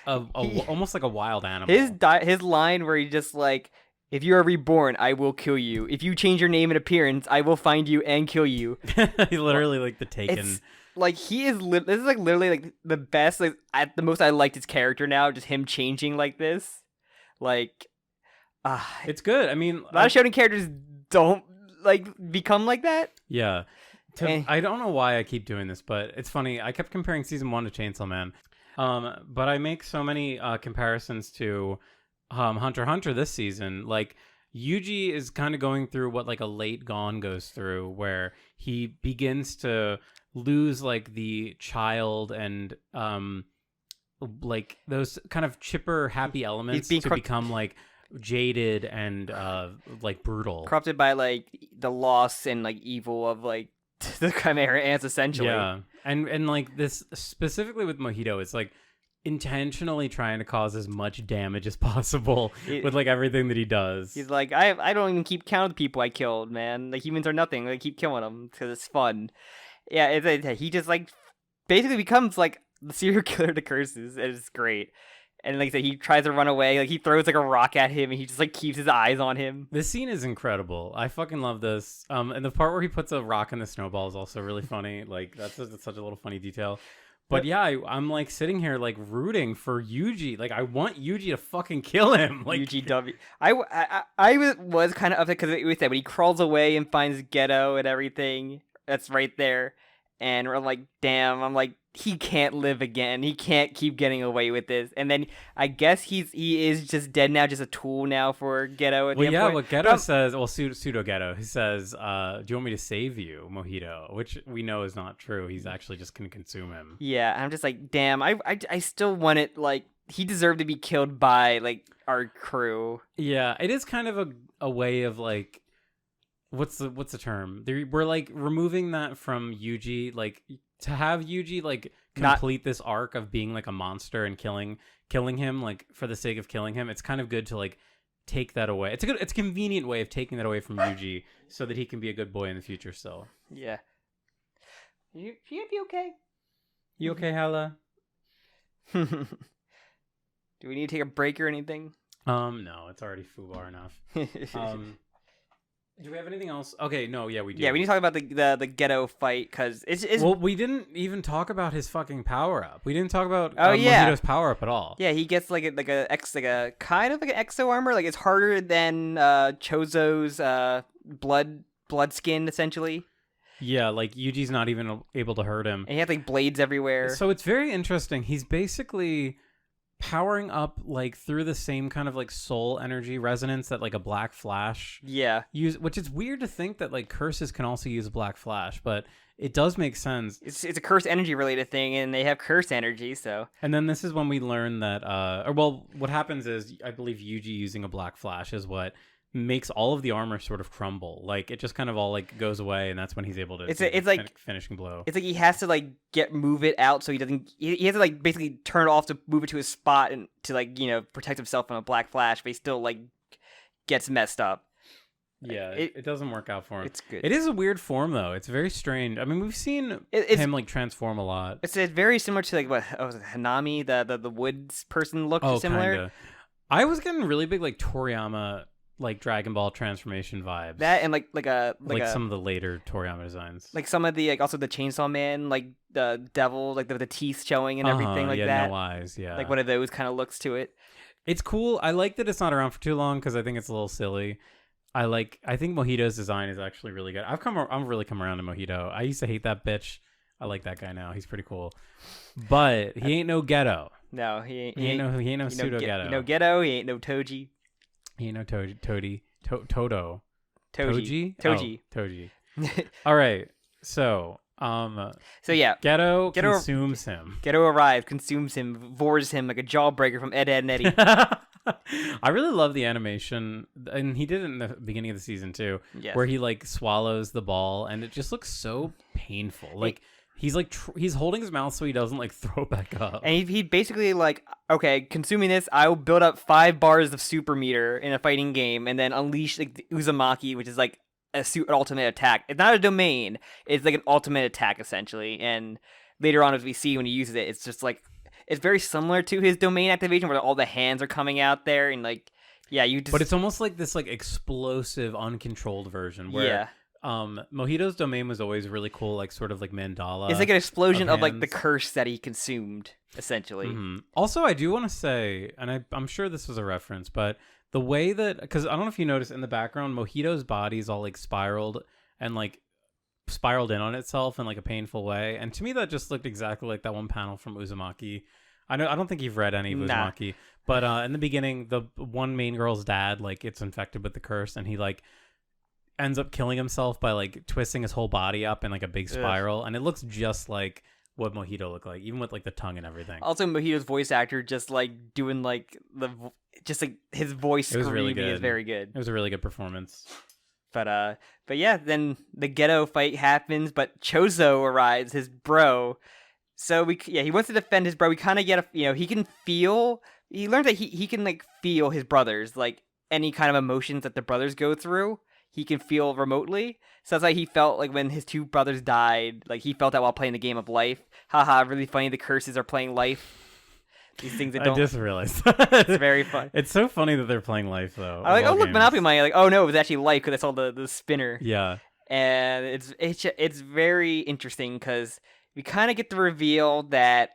almost like a wild animal. His line where he just like If you are reborn, I will kill you. If you change your name and appearance, I will find you and kill you. He literally like the Taken. It's like he is. This is like literally like the best. Like at the most, I liked his character now. Just him changing like this. Like, it's good. I mean, a lot of shonen characters don't like become like that. Yeah. I don't know why I keep doing this, but it's funny. I kept comparing season 1 to Chainsaw Man. But I make so many comparisons to Hunter x Hunter this season. Like, Yuji is kind of going through what like a late Gon goes through, where he begins to lose like the child and like those kind of chipper happy elements to become like jaded and like brutal, corrupted by like the loss and like evil of like the Chimera ants, essentially. Yeah, and like this specifically with Mojito, it's like intentionally trying to cause as much damage as possible with like everything that he does. He's like, I don't even keep count of the people I killed, man. Like, humans are nothing. I keep killing them because it's fun. Yeah, he just like basically becomes like the serial killer to curses. It's great. And like I said, he tries to run away. Like, he throws like a rock at him, and he just like keeps his eyes on him. This scene is incredible. I fucking love this. And the part where he puts a rock in the snowball is also really funny. Like, that's such a little funny detail. But yeah, I'm like sitting here like rooting for Yuji. Like, I want Yuji to fucking kill him. Like, Yuji W. I was kind of upset because we said when he crawls away and finds Ghetto and everything that's right there, and we're like, damn. I'm like, he can't live again. He can't keep getting away with this. And then I guess he is just dead now, just a tool now for Ghetto. At point. What Ghetto says, well, pseudo Ghetto, he says, "Do you want me to save you, Mojito?" Which we know is not true. He's actually just gonna consume him. Yeah, I'm just like, damn. I still want it. Like, he deserved to be killed by like our crew. Yeah, it is kind of a way of like, what's the term? We're like removing that from Yuji, like. To have Yuji like complete this arc of being like a monster and killing him like for the sake of killing him, it's kind of good to like take that away. It's a convenient way of taking that away from Yuji so that he can be a good boy in the future still. Yeah. You gonna be okay? You okay, Hala? Do we need to take a break or anything? No, it's already foobar enough. Do we have anything else? Okay, no, yeah, we do. Yeah, we need to talk about the Ghetto fight because it's well, we didn't even talk about his fucking power up. We didn't talk about Mojito's power up at all. Yeah, he gets like a kind of like an exo armor. Like, it's harder than Chozo's blood skin essentially. Yeah, like Yuji's not even able to hurt him. And he has like blades everywhere. So it's very interesting. He's basically powering up like through the same kind of like soul energy resonance that like a Black Flash use, which is weird to think that like curses can also use Black Flash, but it does make sense. It's a curse energy related thing, and they have curse energy, so. And then this is when we learn that what happens is, I believe Yuji using a Black Flash is what makes all of the armor sort of crumble. Like, it just kind of all like goes away, and that's when he's able to it's like finishing blow. It's like he has to like move it out so he doesn't. He has to like basically turn it off to move it to his spot and to like, you know, protect himself from a Black Flash, but he still like gets messed up. Yeah, it doesn't work out for him. It's good. It is a weird form though. It's very strange. I mean, we've seen him like transform a lot. It's very similar to like what was it, Hanami, the woods person looked similar. Kinda. I was getting really big like Toriyama, like Dragon Ball transformation vibes. That and like some of the later Toriyama designs. Like some of the like also the Chainsaw Man, like the devil, like the teeth showing and everything like that. No eyes, yeah. Like one of those kind of looks to it. It's cool. I like that it's not around for too long because I think it's a little silly. I think Mojito's design is actually really good. I've really come around to Mojito. I used to hate that bitch. I like that guy now. He's pretty cool. But he ain't no Ghetto. No, he ain't no pseudo Ghetto. He no Ghetto, he ain't no Toji. He ain't no Toto. Toji. Toji. All right. So yeah, Ghetto consumes him. Ghetto arrives, consumes him, vores him like a jawbreaker from Ed, Edd and Eddy. I really love the animation, and he did it in the beginning of the season too, where he like swallows the ball, and it just looks so painful. Like he's like he's holding his mouth so he doesn't like throw back up. And he basically like, okay, consuming this, I will build up 5 bars of super meter in a fighting game, and then unleash like the Uzumaki, which is like an ultimate attack. It's not a domain; it's like an ultimate attack essentially. And later on, as we see when he uses it, it's just like. It's very similar to his domain activation where all the hands are coming out there and like Yeah, you just... But it's almost like this like explosive, uncontrolled version where Mojito's domain was always really cool, like sort of like mandala. It's like an explosion of like the hands. curse that he consumed, essentially. Mm-hmm. Also, I do want to say, and I'm sure this was a reference, but the way that, because I don't know if you noticed in the background, Mojito's body is all like spiraled and like spiraled in on itself in like a painful way, and to me that just looked exactly like that one panel from Uzumaki. I don't think you've read any of Uzumaki, but in the beginning, the one main girl's dad like gets infected with the curse, and he like ends up killing himself by like twisting his whole body up in like a big spiral, and it looks just like what Mojito looked like, even with like the tongue and everything. Also, Mojito's voice actor just like doing like just like his voice screaming is very good. It was a really good performance. But yeah, then the ghetto fight happens, but Chozo arrives, his bro. So he wants to defend his bro. We kind of get he can feel. He learned that he can like feel his brothers, like any kind of emotions that the brothers go through. He can feel remotely. So that's why he felt like when his two brothers died, like he felt that while playing the game of life. Haha, really funny. The curses are playing life. These things that don't. I just realized that. It's very fun. It's so funny that they're playing life though. I like, oh look, Monopoly Money. Like, oh no, it was actually life because I saw the spinner. Yeah. And it's very interesting because we kind of get the reveal that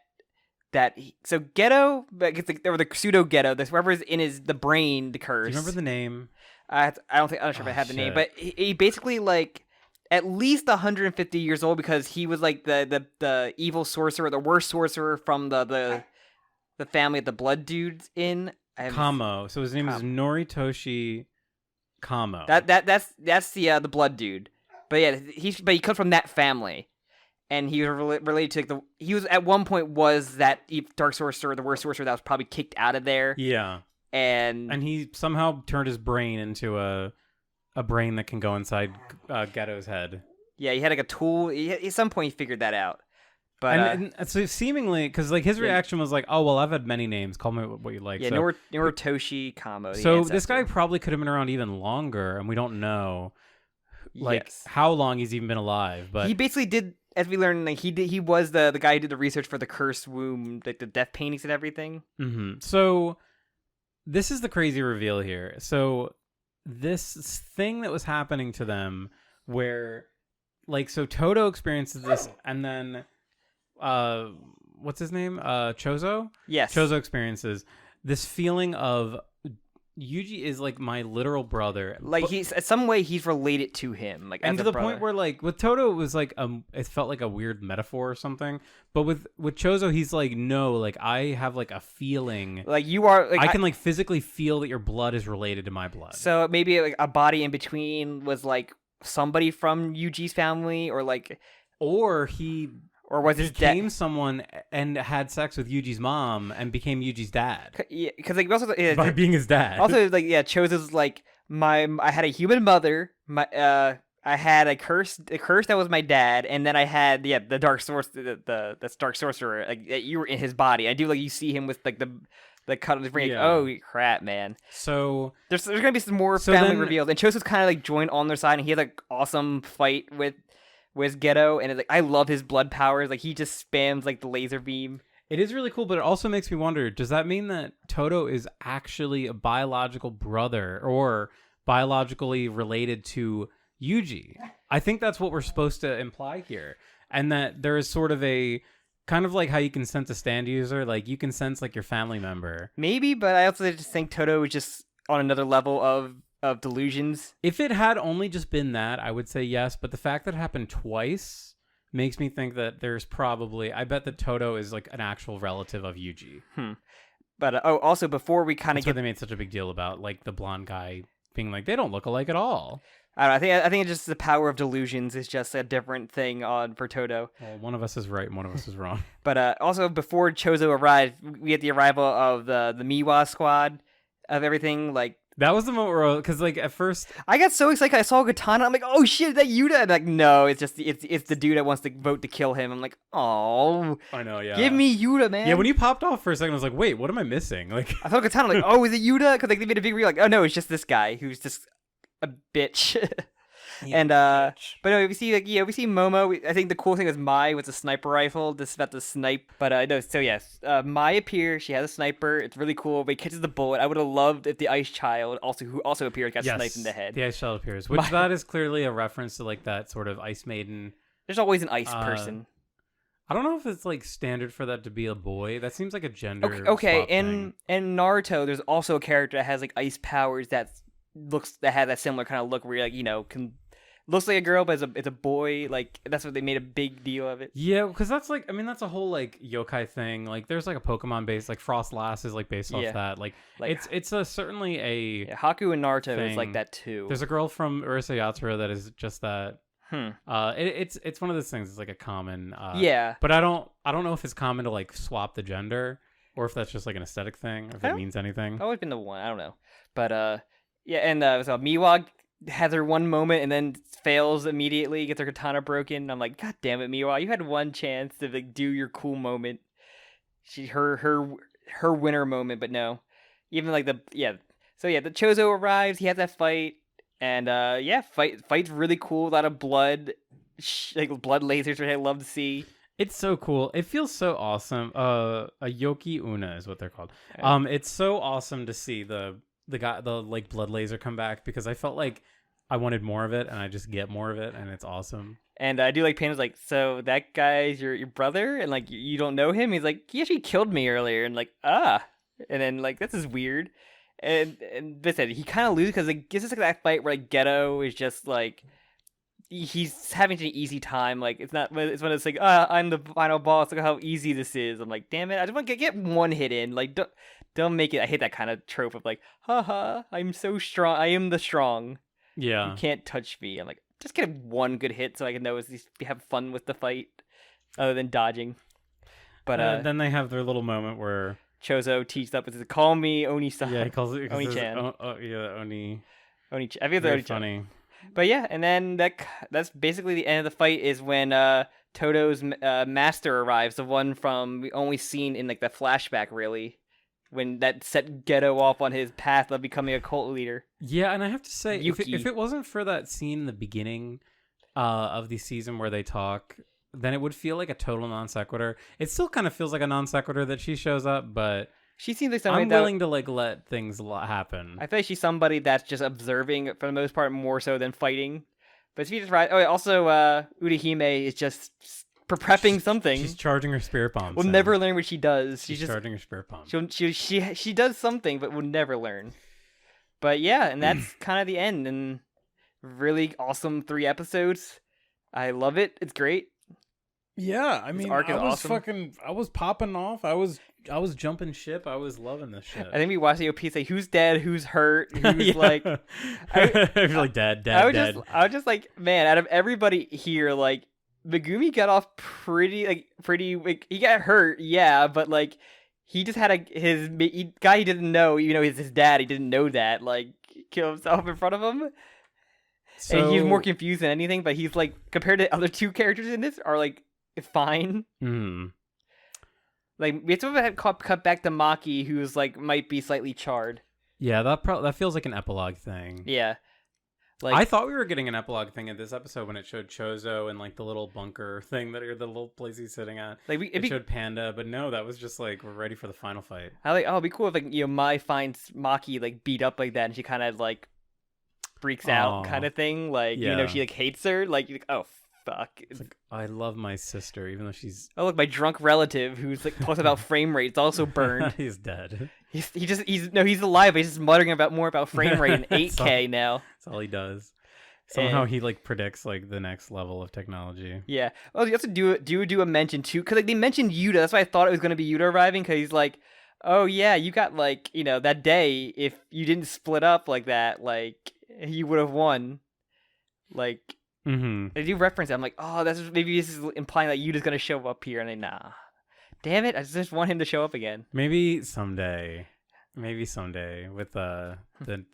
so Ghetto, or the pseudo Ghetto, this whoever's in the brain, the curse. Do you remember the name? I'm not sure if I have the name, but he basically like at least 150 years old because he was like the evil sorcerer, the worst sorcerer from the family that the blood dude's in. Kamo. So his name is Noritoshi Kamo. That's the blood dude. But yeah, he comes from that family. And he was related to he was at one point was that dark sorcerer, the worst sorcerer that was probably kicked out of there. Yeah. And he somehow turned his brain into a brain that can go inside Ghetto's head. Yeah, he had like a tool. At some point, he figured that out. But and so seemingly, because like his reaction was like, "Oh well, I've had many names. Call me what you like." Yeah, so, Noritoshi Kamo. So this guy probably could have been around even longer, and we don't know, like how long he's even been alive. But he basically did, as we learned, like he was the guy who did the research for the cursed womb, like the death paintings and everything. Mm-hmm. So this is the crazy reveal here. So this thing that was happening to them, where like so Toto experiences this, and then what's his name? Chozo? Yes. Chozo experiences this feeling of Yuji is like my literal brother. Like he's some way he's related to him. Like, and as to a the brother. point where like with Toto it was like it felt like a weird metaphor or something. But with Chozo he's like, no, like I have like a feeling. Like you are like I can like physically feel that your blood is related to my blood. So maybe like a body in between was like somebody from Yuji's family, or like or was his dad became someone and had sex with Yuji's mom and became Yuji's dad. Yeah, because like also by being his dad. Also, like Chozo's like I had a human mother. I had a curse that was my dad, and then I had the dark source, the dark sorcerer. Like you were in his body. I do like you see him with like the cut on his brain. Like, oh crap, man. So there's gonna be some more family reveals, and Chozo's kind of like joined on their side, and he had like awesome fight with Ghetto, and it's like I love his blood powers. Like he just spams like the laser beam. It is really cool, but it also makes me wonder, does that mean that Toto is actually a biological brother or biologically related to Yuji? I think that's what we're supposed to imply here. And that there is sort of a kind of like how you can sense a stand user, like you can sense like your family member. Maybe, but I also just think Toto is just on another level of delusions. If it had only just been that, I would say yes, but the fact that it happened twice makes me think that there's probably, I bet that Toto is like an actual relative of Yuji. But also before we kind of get, they made such a big deal about like the blonde guy being like, they don't look alike at all. I don't know, I think it's just the power of delusions is just a different thing for Toto. Well, one of us is right and one of us is wrong. But also before Chozo arrived, we had the arrival of the Miwa squad of everything. Like that was the moment where, because like at first I got so excited. I saw Katana. I'm like, oh shit, is that Yuta? And like, no, it's just it's the dude that wants to vote to kill him. I'm like, oh, I know, yeah. Give me Yuta, man. Yeah, when you popped off for a second, I was like, wait, what am I missing? Like, I thought Katana. Like, oh, is it Yuta? Because like they made a big reveal. Like, oh no, it's just this guy who's just a bitch. And bitch. but no, we see we see Momo. I think the cool thing is Mai with a sniper rifle, just about to snipe. But no, so yes, Mai appears. She has a sniper. It's really cool. But he catches the bullet. I would have loved if the Ice Child, who also appeared, got sniped in the head. The Ice Child appears, which that is clearly a reference to like that sort of Ice Maiden. There's always an ice person. I don't know if it's like standard for that to be a boy. That seems like a gender. Okay. swap thing. In Naruto, there's also a character that has like ice powers that has that similar kind of look where you're like looks like a girl, but it's a boy. Like that's what they made a big deal of it. Yeah, because that's like that's a whole like yokai thing. Like there's like a Pokemon based like Frost Lass is like based off that. Like it's certainly a Haku and Naruto thing. is like that too. There's a girl from Urusei Yatsura that is just that. It's one of those things. It's like a common. But I don't know if it's common to like swap the gender or if that's just like an aesthetic thing. Or if it means anything. It's always been the one. I don't know. But yeah, and so Miwa has her one moment and then fails immediately, gets her katana broken. I'm like, God damn it, Miwa, you had one chance to like do your cool moment. Her winner moment, but no. Even like the Chozo arrives. He has that fight. And fight's really cool. A lot of blood, like blood lasers, which I love to see. It's so cool. It feels so awesome. A Yoki Una is what they're called. It's so awesome to see the like blood laser come back because I felt like I wanted more of it, and I just get more of it, and it's awesome. And I do like Payne's like, so that guy's your brother, and like you don't know him. He's like, he actually killed me earlier, and like and then like this is weird. And they said he kind of loses because it gives us like that fight where like Geto is just like he's having an easy time. Like it's when it's like I'm the final boss. Look how easy this is. I'm like, damn it! I just want to get one hit in. Like don't make it. I hate that kind of trope of like, haha, I'm so strong. I am the strong. Yeah, you can't touch me. I'm like, just get one good hit so I can know at least have fun with the fight, other than dodging. But then they have their little moment where Chozo teased up and says, "Call me Oni-san." Yeah, he calls it Oni-chan. Oni. Oni-chan. I think it's Very Oni-chan. funny. But yeah, and then that's basically the end of the fight is when Toto's master arrives, the one from we only seen in like the flashback really, when that set Geto off on his path of becoming a cult leader. Yeah, and I have to say, if Yuki. it wasn't for that scene in the beginning of the season where they talk, then it would feel like a total non sequitur. It still kind of feels like a non sequitur that she shows up, but she seems like somebody I'm willing to like let things happen. I feel like she's somebody that's just observing for the most part more so than fighting. But she just right. Oh, also Urahime is just prepping something. She's charging her spirit bomb. We'll never learn what she does. She's just charging her spirit bomb. She does something, but we'll never learn. But yeah, and that's kind of the end. And really awesome 3 episodes. I love it. It's great. Yeah, I mean, arc is I was awesome. I was popping off. I was jumping ship. I was loving this shit. I think we watched the OP say who's dead, who's hurt, who's like. You're like dead. I was just like, man, out of everybody here, like Megumi got off pretty. He got hurt, yeah, but like he just had his guy he didn't know, even though he's his dad. He didn't know that, like, kill himself in front of him. So, and he's more confused than anything, but he's like compared to other 2 characters in this are like fine. Like we have to cut back to Maki, who's like might be slightly charred. Yeah, that feels like an epilogue thing. Yeah, like I thought we were getting an epilogue thing in this episode when it showed Chozo and like the little bunker thing the little place he's sitting at. Like it showed Panda, but no, that was just like we're ready for the final fight. It'd be cool if like Mai finds Maki like beat up like that, and she kind of like freaks out, kind of thing. Like you know she like hates her. Like you're like, oh fuck. It's like, I love my sister, even though she's look, my drunk relative who's like talks about frame rate. It's also burned. He's dead. He's alive, but he's just muttering more about frame rate in 8K now. That's all he does. Somehow he like predicts like the next level of technology. Yeah. Oh, you have to do a mention too, because like they mentioned Yuta. That's why I thought it was gonna be Yuta arriving, because he's like, oh yeah, you got like that day if you didn't split up like that, like you would have won. Like. They do reference it. I'm like, oh, maybe this is implying that Yuta's gonna show up here, and nah, damn it, I just want him to show up again. Maybe someday. Maybe someday with the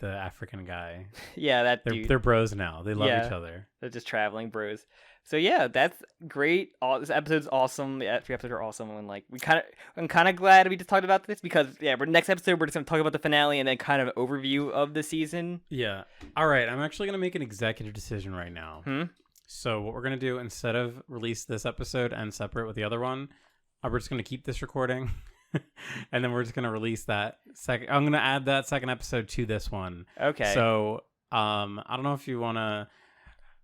African guy. Yeah, that dude. They're bros now. They love each other. They're just traveling bros. So yeah, that's great. This episode's awesome. The 3 episodes are awesome, and like I'm kind of glad we just talked about this because next episode we're just gonna talk about the finale and then kind of overview of the season. Yeah. All right. I'm actually gonna make an executive decision right now. So what we're gonna do, instead of release this episode and separate with the other one, we're just gonna keep this recording, and then we're just gonna release that second. I'm gonna add that second episode to this one. Okay. So I don't know if you wanna.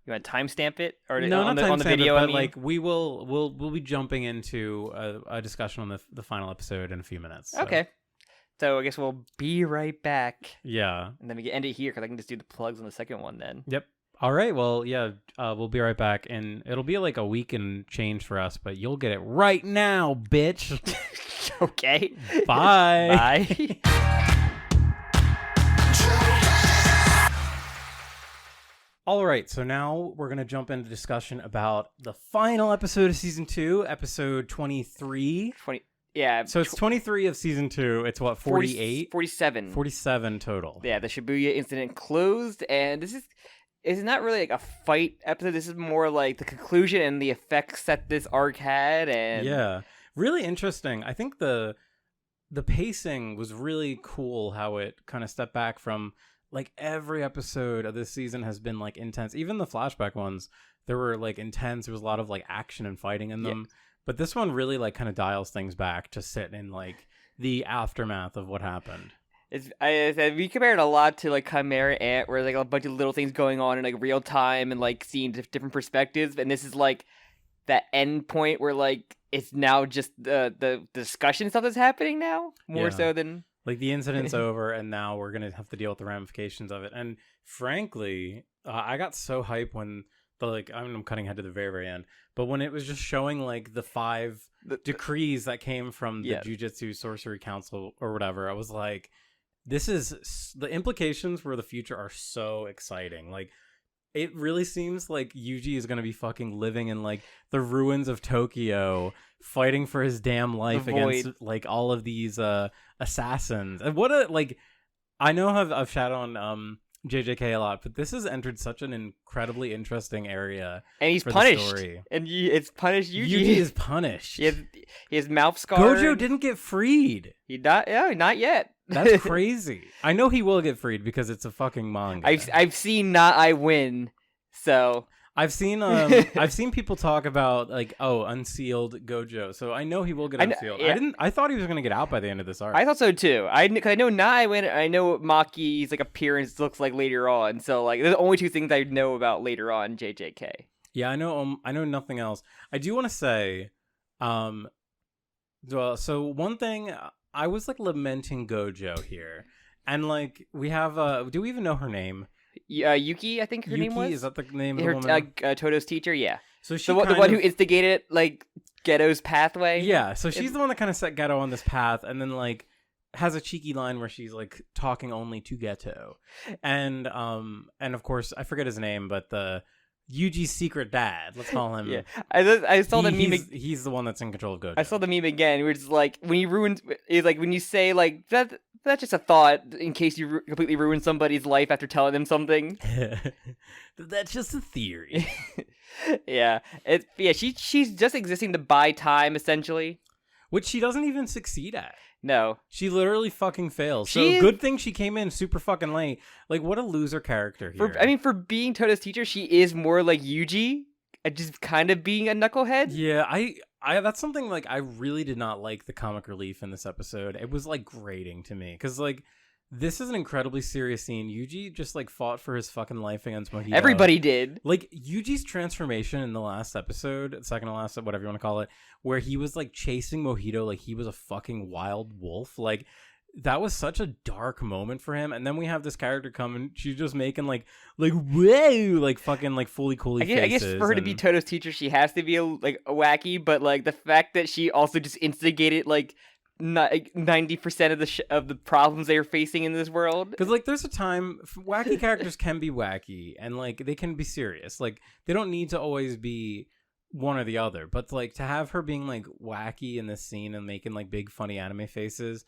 You want to timestamp it or no, on not the video? But like we'll be jumping into a discussion on the final episode in a few minutes. So. Okay. So I guess we'll be right back. Yeah. And then we can end it here because I can just do the plugs on the second one then. Yep. All right. Well, yeah. We'll be right back, and it'll be like a week and change for us, but you'll get it right now, bitch. Okay. Bye. Bye. All right, so now we're going to jump into discussion about the final episode of Season 2, episode 23. Yeah. So it's 23 of Season 2. It's what, 48? 47. 47 total. Yeah, the Shibuya incident closed, and this is not really like a fight episode. This is more like the conclusion and the effects that this arc had. And yeah, really interesting. I think the pacing was really cool, how it kind of stepped back from... Like, every episode of this season has been, like, intense. Even the flashback ones, they were, like, intense. There was a lot of, like, action and fighting in them. Yeah. But this one really, like, kind of dials things back to sit in, like, the aftermath of what happened. We compared a lot to, like, Chimera Ant, where, like, a bunch of little things going on in, like, real time and, like, seeing different perspectives. And this is, like, that end point where, like, it's now just the discussion stuff that's happening now. More so than... Like, the incident's over, and now we're going to have to deal with the ramifications of it. And frankly, I got so hyped when I'm cutting ahead to the very, very end, but when it was just showing, like, the 5 decrees that came from the Jujutsu Sorcery Council or whatever, I was like, the implications for the future are so exciting. Like, it really seems like Yuji is going to be fucking living in, like, the ruins of Tokyo, fighting for his damn life against, like, all of these assassins. And what a, like, I know I've shat on JJK a lot, but this has entered such an incredibly interesting area. And he's punished. And it's punished Yuji. Yuji is punished. He has mouth scar. Gojo didn't get freed. Not yet. That's crazy. I know he will get freed because it's a fucking manga. I've seen Not I Win, so I've seen people talk about, like, unsealed Gojo, so I know he will get unsealed. I thought he was gonna get out by the end of this arc. I thought so too. I know Not I Win. I know what Maki's, like, appearance looks like later on. So, like, they're the only 2 things I know about later on JJK. Yeah, I know nothing else. I do want to say, so one thing. I was, like, lamenting Gojo here. And, like, we have, do we even know her name? Yuki, I think her name was? Is that the name of the woman? Toto's teacher, yeah. So the one who instigated, like, Geto's pathway? Yeah, so she's the one that kind of set Geto on this path, and then, like, has a cheeky line where she's, like, talking only to Geto. And of course, I forget his name, but Yuji's secret dad, let's call him. Yeah, I saw the meme. He's the one that's in control of Gojo. I saw the meme again. Where it's like when you say, like, that's just a thought in case you completely ruin somebody's life after telling them something. That's just a theory. Yeah, she's just existing to buy time, essentially, which she doesn't even succeed at. No. She literally fucking fails. Good thing she came in super fucking late. Like, what a loser character here. For being Toto's teacher, she is more like Yuji, just kind of being a knucklehead. Yeah, I that's something, like, I really did not like the comic relief in this episode. It was, like, grating to me. Because, like, this is an incredibly serious scene. Yuji just, like, fought for his fucking life against Mojito. Everybody did. Like, Yuji's transformation in the last episode, second to last, whatever you want to call it, where he was, like, chasing Mojito like he was a fucking wild wolf. Like, that was such a dark moment for him. And then we have this character come and she's just making, like whoa, like, fucking, like, fully cooly faces. I guess for her to be Toto's teacher, she has to be, a wacky, but, like, the fact that she also just instigated, like, 90% of the problems they are facing in this world. Because, like, there's a time wacky characters can be wacky and, like, they can be serious. Like, they don't need to always be one or the other. But like to have her being like wacky in this scene and making like big funny anime faces,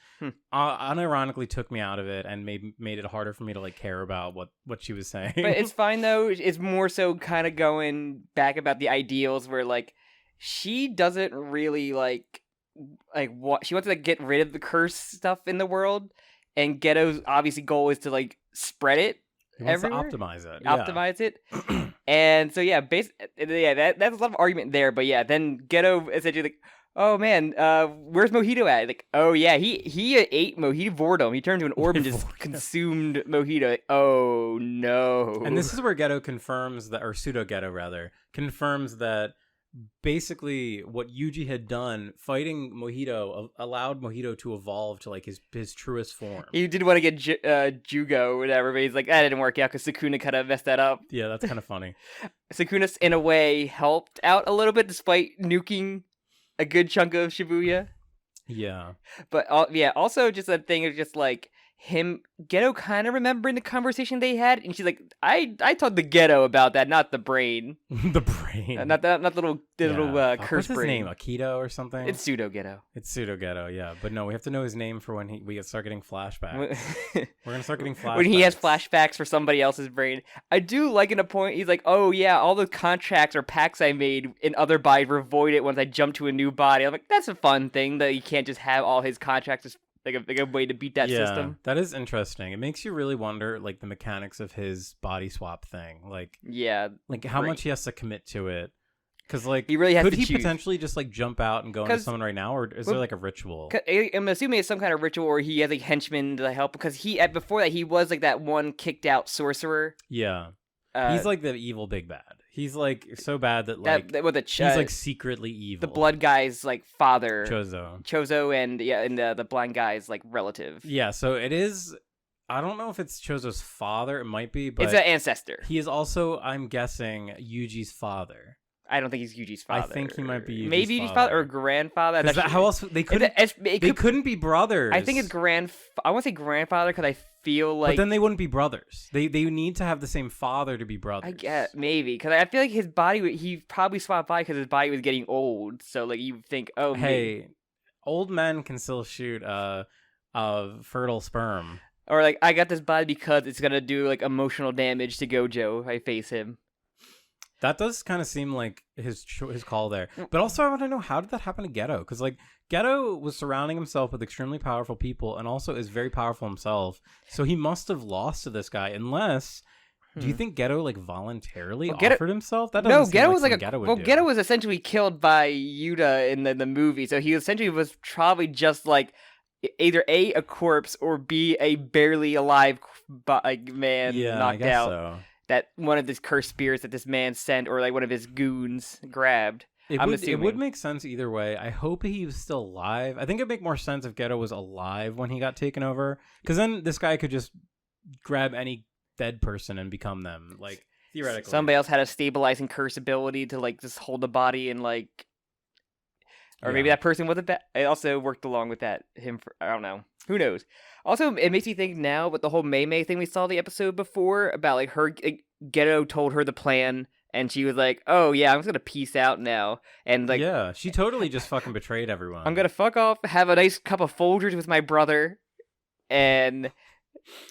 unironically took me out of it and made it harder for me to like care about what she was saying. But it's fine though. It's more so kind of going back about the ideals where like she doesn't really like what she wants to like, get rid of the curse stuff in the world, and Ghetto's obviously goal is to like spread it. He wants everywhere. to optimize it. Optimize it. And so yeah, that's a lot of argument there. But yeah, then Ghetto essentially like, oh man, where's Mojito at? Like, oh yeah, he ate Mojito. He devored him. He turned to an orb and just consumed Mojito. Like, oh no. And this is where Ghetto confirms that, or Pseudo Ghetto rather, confirms that basically what Yuji had done fighting Mojito allowed Mojito to evolve to like his truest form. He did want to get Jugo or whatever, but he's like, that didn't work out because Sukuna kind of messed that up. Yeah, that's kind of funny. Sukuna in a way helped out a little bit despite nuking a good chunk of Shibuya. Yeah. But also just a thing of just like Ghetto kind of remembering the conversation they had, and she's like, I told the Ghetto about that, not the brain. The brain. Not the little curse What's his brain. name? Akito or something? It's Pseudo Ghetto. It's Pseudo Ghetto, yeah. But no, we have to know his name for when we start getting flashbacks. We're gonna start getting flashbacks. When he has flashbacks for somebody else's brain. I do like in a point, he's like, oh yeah, all the contracts or pacts I made in other bodies were voided once I jumped to a new body. I'm like, that's a fun thing that you can't just have all his contracts just like a way to beat that system. That is interesting. It makes you really wonder like the mechanics of his body swap thing. Like how much he has to commit to it. Because like he really has could to he choose. Potentially just like jump out and go into someone right now, or is there like a ritual? I'm assuming it's some kind of ritual where he has like henchmen to help, because before that he was like that one kicked out sorcerer. Yeah. He's like the evil big bad. He's like so bad that like he's like secretly evil. The blood guy's like father, Chozo, and the blind guy's like relative. Yeah, so it is. I don't know if it's Chozo's father. It might be, but it's an ancestor. He is also, I'm guessing, Yuji's father. I don't think he's Yuji's father. I think he might be maybe Yuji's father or grandfather. How else they couldn't be brothers. I think it's I want to say grandfather because I feel like. But then they wouldn't be brothers. They need to have the same father to be brothers. I get maybe because I feel like his body. He probably swapped by because his body was getting old. So like you think, oh, hey, old men can still shoot fertile sperm. Or like I got this body because it's gonna do like emotional damage to Gojo if I face him. That does kind of seem like his call there. But also I want to know, how did that happen to Ghetto? Because like Ghetto was surrounding himself with extremely powerful people and also is very powerful himself. So he must have lost to this guy unless... Do you think Ghetto like voluntarily offered himself? That doesn't Ghetto seem was like Ghetto was essentially killed by Yuta in the movie. So he essentially was probably just like either A, a corpse, or B, a barely alive man knocked out. So. That one of his cursed spirits that this man sent, or like one of his goons grabbed. It would make sense either way. I hope he was still alive. I think it'd make more sense if Ghetto was alive when he got taken over, because then this guy could just grab any dead person and become them. Like theoretically, somebody else had a stabilizing curse ability to like just hold the body and like, or maybe that person wasn't that. It also worked along with that I don't know. Who knows? Also, it makes me think now with the whole Mei Mei thing we saw the episode before about like her Ghetto told her the plan and she was like, "Oh yeah, I'm just gonna peace out now." And like, yeah, she totally just fucking betrayed everyone. I'm gonna fuck off, have a nice cup of Folgers with my brother, and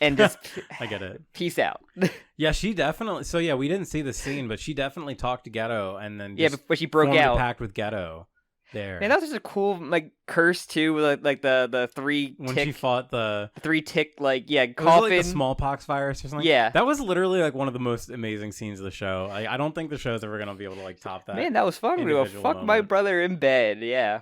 just I get it. Peace out. Yeah, she definitely. So yeah, we didn't see the scene, but she definitely talked to Ghetto and then before she broke out, a pact with Ghetto. There. Man, that was just a cool like curse too, with like the three when she fought the 3 tick coffin. Was it like the smallpox virus or something? Yeah, that was literally like one of the most amazing scenes of the show. I don't think the show's ever gonna be able to like top that. Man, that was fun. We fuck my brother in bed. Yeah,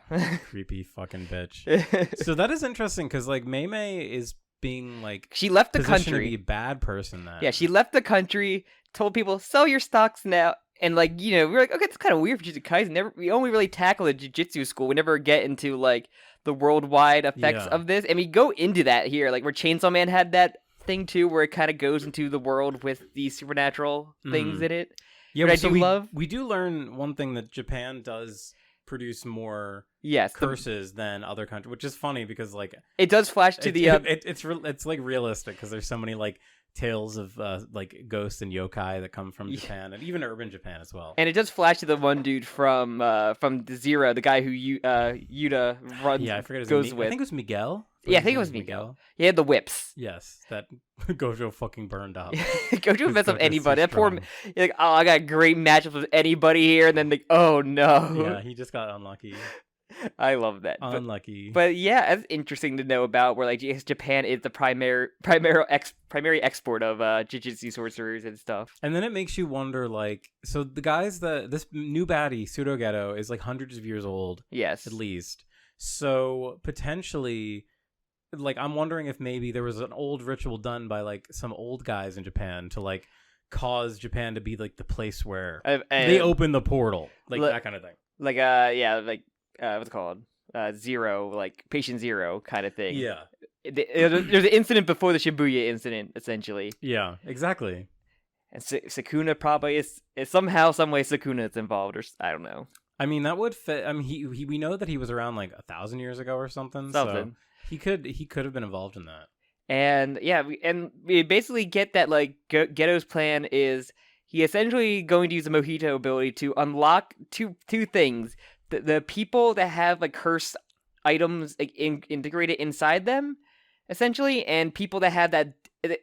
creepy fucking bitch. So that is interesting because like Mei Mei is being like she left the country to be a bad person. Then yeah, she left the country, told people sell your stocks now. And, like, you know, we're like, okay, it's kind of weird for Jujutsu Kaisen. We only really tackle the Jujutsu school. We never get into, like, the worldwide effects of this. And we go into that here. Like, where Chainsaw Man had that thing, too, where it kind of goes into the world with these supernatural things in it. Yeah, so we do learn one thing, that Japan does produce more Yes, curses than other countries, which is funny because like it does flash to it's like realistic because there's so many like tales of like ghosts and yokai that come from Japan and even urban Japan as well. And it does flash to the one dude from the Zero, the guy who Yuta runs. Yeah, I forget his goes name. with. I think it was Miguel. Yeah, I think it was Miguel. He had the whips. Yes, that Gojo fucking burned up. Gojo mess up anybody. That poor, you're like, oh, I got great matchups with anybody here, and then like, oh no. Yeah, he just got unlucky. I love that. Unlucky. But yeah, that's interesting to know about where like Japan is the primary export of Jujutsu sorcerers and stuff. And then it makes you wonder, like, so the guys this new baddie Pseudo-Geto is like hundreds of years old. Yes, at least. So potentially, like, I'm wondering if maybe there was an old ritual done by like some old guys in Japan to like cause Japan to be like the place where they open the portal, like that kind of thing. Like what's it called? Zero, like Patient Zero kind of thing. Yeah. There's an incident before the Shibuya incident, essentially. Yeah, exactly. And Sukuna probably is somehow, some way Sukuna is involved, or I don't know. I mean, that would fit. I mean, he we know that he was around like 1,000 years ago or something. So he could have been involved in that. And yeah, we basically get that like Geto's plan is he essentially going to use the Mojito ability to unlock two things. The people that have like cursed items like, integrated inside them, essentially, and people that have that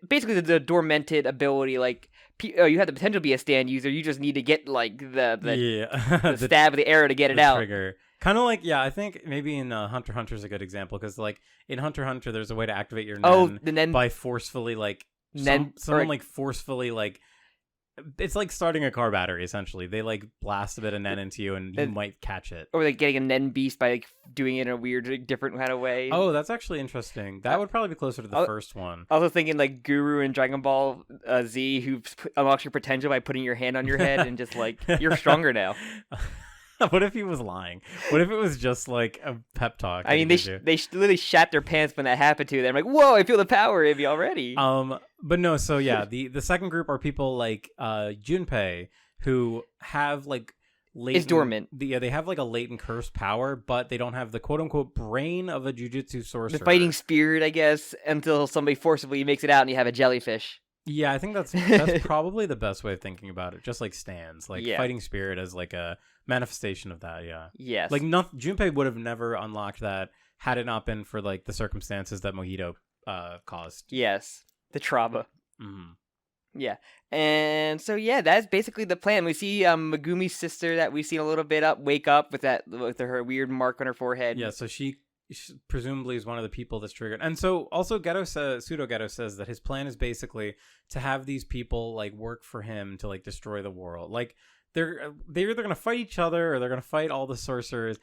basically the dormanted ability, like you have the potential to be a stand user, you just need to get like the stab of the arrow to get it out. Trigger. Kind of like, yeah, I think maybe in Hunter x Hunter is a good example because like in Hunter x Hunter there's a way to activate your nen, by forcefully like someone like forcefully like. It's like starting a car battery, essentially. They, like, blast a bit of nen into you, and you might catch it. Or, like, getting a nen beast by, like, doing it in a weird, different kind of way. Oh, that's actually interesting. That would probably be closer to the first one. I was thinking, like, Guru in Dragon Ball Z, who unlocks your potential by putting your hand on your head and just, like, you're stronger now. What if he was lying? What if it was just like a pep talk? I mean, they literally shat their pants when that happened to them. Like, whoa, I feel the power in me already. But no. So yeah, the second group are people like Junpei who have like latent. It's dormant. They have like a latent curse power, but they don't have the quote unquote brain of a jujutsu sorcerer. The fighting spirit, I guess, until somebody forcibly makes it out and you have a jellyfish. Yeah, I think that's probably the best way of thinking about it. Just like stands, like fighting spirit as like a manifestation of that. Yeah. Yes. Like Junpei would have never unlocked that had it not been for like the circumstances that Mojito caused. Yes. The trauma. Mm-hmm. Yeah. And so yeah, that's basically the plan. We see Megumi's sister that we've seen a little bit wake up with her weird mark on her forehead. Yeah. So she presumably is one of the people that's triggered. And so also Pseudo-Geto says that his plan is basically to have these people like work for him to like destroy the world. Like they're either going to fight each other or they're going to fight all the sorcerers.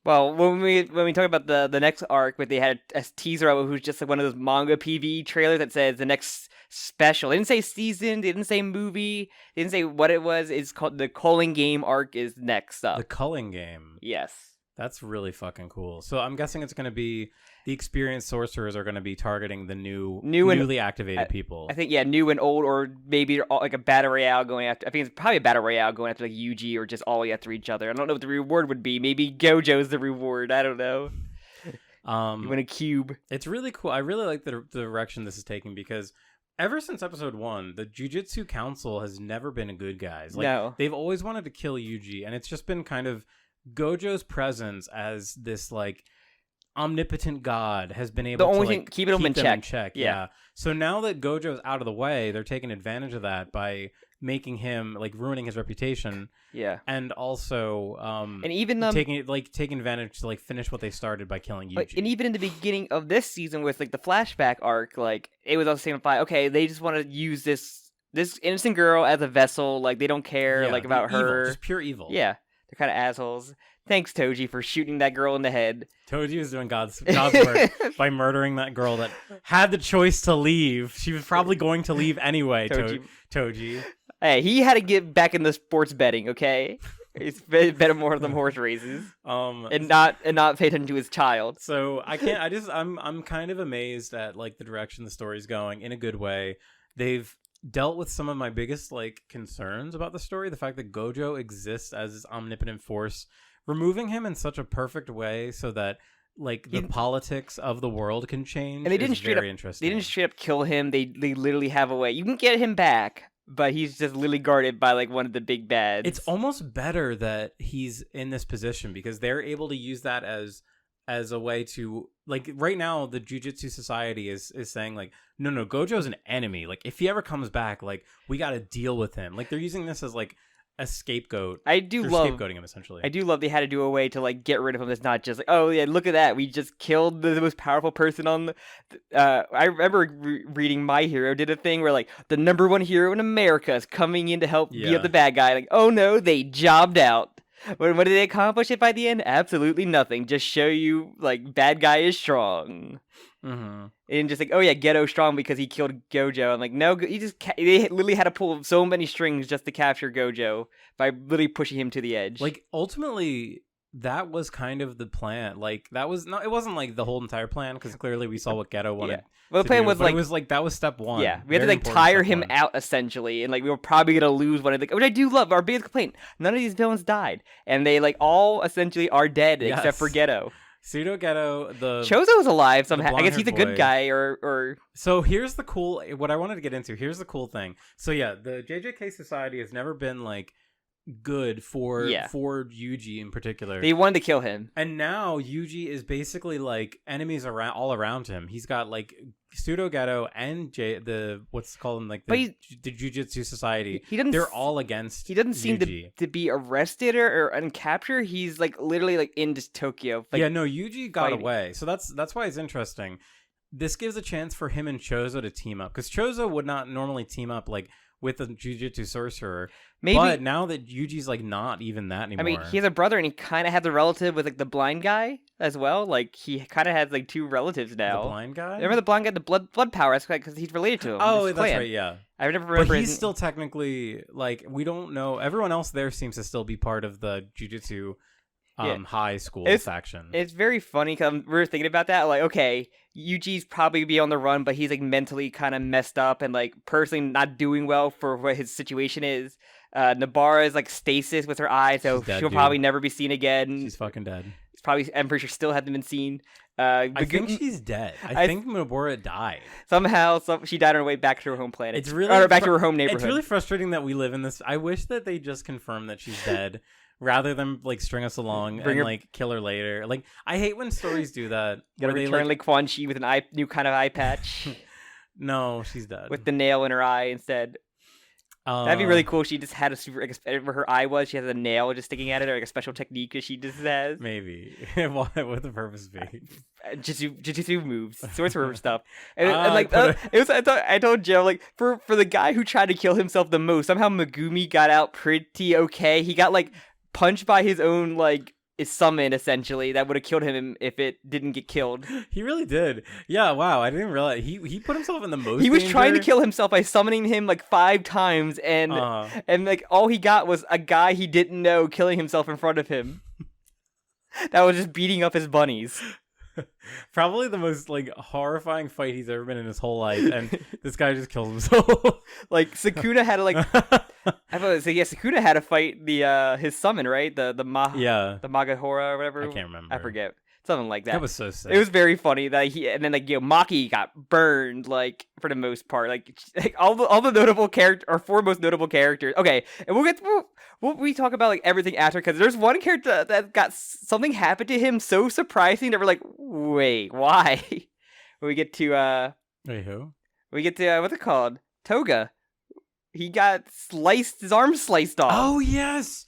Well, when we talk about the next arc, where they had a teaser of it, who's just like one of those manga PV trailers that says the next special. They didn't say season, they didn't say movie, they didn't say what it was. It's called the Culling Game arc is next up. The Culling Game. Yes. That's really fucking cool. So I'm guessing it's going to be the experienced sorcerers are going to be targeting the newly activated people. I think, new and old, or maybe like a battle royale going after. I think it's probably a battle royale going after like Yuji, or just all the way after each other. I don't know what the reward would be. Maybe Gojo's the reward. I don't know. You win a cube. It's really cool. I really like the direction this is taking because ever since episode 1, the Jujutsu Council has never been good guys. Like, no. They've always wanted to kill Yuji, and it's just been kind of Gojo's presence as this like omnipotent god has been able to like, keep them in check. Yeah. So now that Gojo's out of the way, they're taking advantage of that by making him like ruining his reputation. Yeah. And also and even taking advantage to like finish what they started by killing Yuji. And even in the beginning of this season with like the flashback arc, like it was also saying, okay, they just want to use this innocent girl as a vessel, like they don't care like about her. Just pure evil. Yeah. They're kind of assholes. Thanks, Toji, for shooting that girl in the head. Toji is doing God's work by murdering that girl that had the choice to leave. She was probably going to leave anyway, Toji. Hey, he had to get back in the sports betting, okay? He's better more of them horse races. And not pay attention to his child. So I'm kind of amazed at like the direction the story's going in a good way. They've dealt with some of my biggest like concerns about the story, the fact that Gojo exists as this omnipotent force removing him in such a perfect way so that like the politics of the world can change. And they didn't is straight very up. interesting. They didn't straight up kill him. They literally have a way. You can get him back, but he's just literally guarded by like one of the big bads. It's almost better that he's in this position because they're able to use that as a way to, like, right now the Jujutsu Society is saying like, no, Gojo's an enemy. Like, if he ever comes back, like, we got to deal with him. Like, they're using this as like a scapegoat. They're scapegoating him essentially. I do love they had to do a way to like get rid of him. It's not just like, oh yeah, look at that, we just killed the most powerful person on the. I remember reading My Hero did a thing where like the #1 hero in America is coming in to help beat up the bad guy. Like, oh no, they jobbed out. What did they accomplish it by the end? Absolutely nothing. Just show you like bad guy is strong. Mm-hmm. And just like, oh yeah, Ghetto's strong because he killed Gojo. I'm like, no, they literally had to pull so many strings just to capture Gojo by literally pushing him to the edge. Like, ultimately, that was kind of the plan. Like, that was not. It wasn't like the whole entire plan because clearly we saw what Ghetto wanted. Yeah. Well, the plan was like, it was like that was step one. Yeah, we had to like tire him out essentially, and like we were probably gonna lose one of the. Which I do love. Our biggest complaint: none of these villains died, and they like all essentially are dead except for Ghetto. Pseudo Ghetto, Chozo's alive somehow. I guess he's a good guy, or. So here's the cool. What I wanted to get into. Here's the cool thing. So yeah, the JJK Society has never been like good for Yuji in particular. They wanted to kill him, and now Yuji is basically like enemies all around him. He's got like Pseudo Ghetto and what's called like the Jujutsu Society. They're all against. He doesn't seem to be arrested or uncaptured. He's like literally like in Tokyo. Like, Yuji got away. So that's why it's interesting. This gives a chance for him and Chozo to team up because Chozo would not normally team up like with a Jujutsu sorcerer. Maybe, but now that Yuji's like not even that anymore. I mean, he has a brother and he kind of has a relative with like the blind guy as well. Like he kind of has like two relatives now. The blind guy? Remember the blind guy, the blood power? That's because he's related to him. Oh, that's right. Yeah, I never remember. But he's still technically like we don't know. Everyone else there seems to still be part of the Jujutsu high school faction. It's very funny because we were thinking about that. Like, okay, Yuji's probably be on the run, but he's like mentally kind of messed up and like personally not doing well for what his situation is. Nobara is like stasis with her eye, so she'll probably never be seen again. She's fucking dead. It's probably, I'm pretty sure, still hasn't been seen. I think she's dead. I think Nobara died. Somehow, she died on her way back to her home planet. It's really back to her home neighborhood. It's really frustrating that we live in this. I wish that they just confirmed that she's dead. Rather than like string us along and like kill her later. Like, I hate when stories do that. Gotta return like Quan Chi with an new kind of eye patch. No, she's dead. With the nail in her eye instead. That'd be really cool. She just had a super, like, where her eye was, she has a nail just sticking at it, or like a special technique that she just has. Maybe. What would the purpose be? Jujutsu moves, sorcerer stuff, and like it was. I told Joe, like for the guy who tried to kill himself the most, somehow Megumi got out pretty okay. He got like punched by his own like summon essentially that would have killed him if it didn't get killed. He really did. Yeah, wow, I didn't realize he put himself in the most He was danger. trying to kill himself by summoning him like 5 times and like all he got was a guy he didn't know killing himself in front of him. That was just beating up his bunnies. Probably the most like horrifying fight he's ever been in his whole life, and this guy just kills himself. Like Sukuna had to like Sukuna had to fight the his summon, right? The Magahora or whatever. I can't remember. I forget. Something like that. That was so sick. It was very funny that Maki got burned like for the most part. Like all the notable character or 4 most notable characters. Okay, and we'll talk about like everything after because there's one character that got something happened to him so surprising that we're like, wait, why? We get to wait, who? We get to what's it called? Toga. He got his arm sliced off. Oh, yes.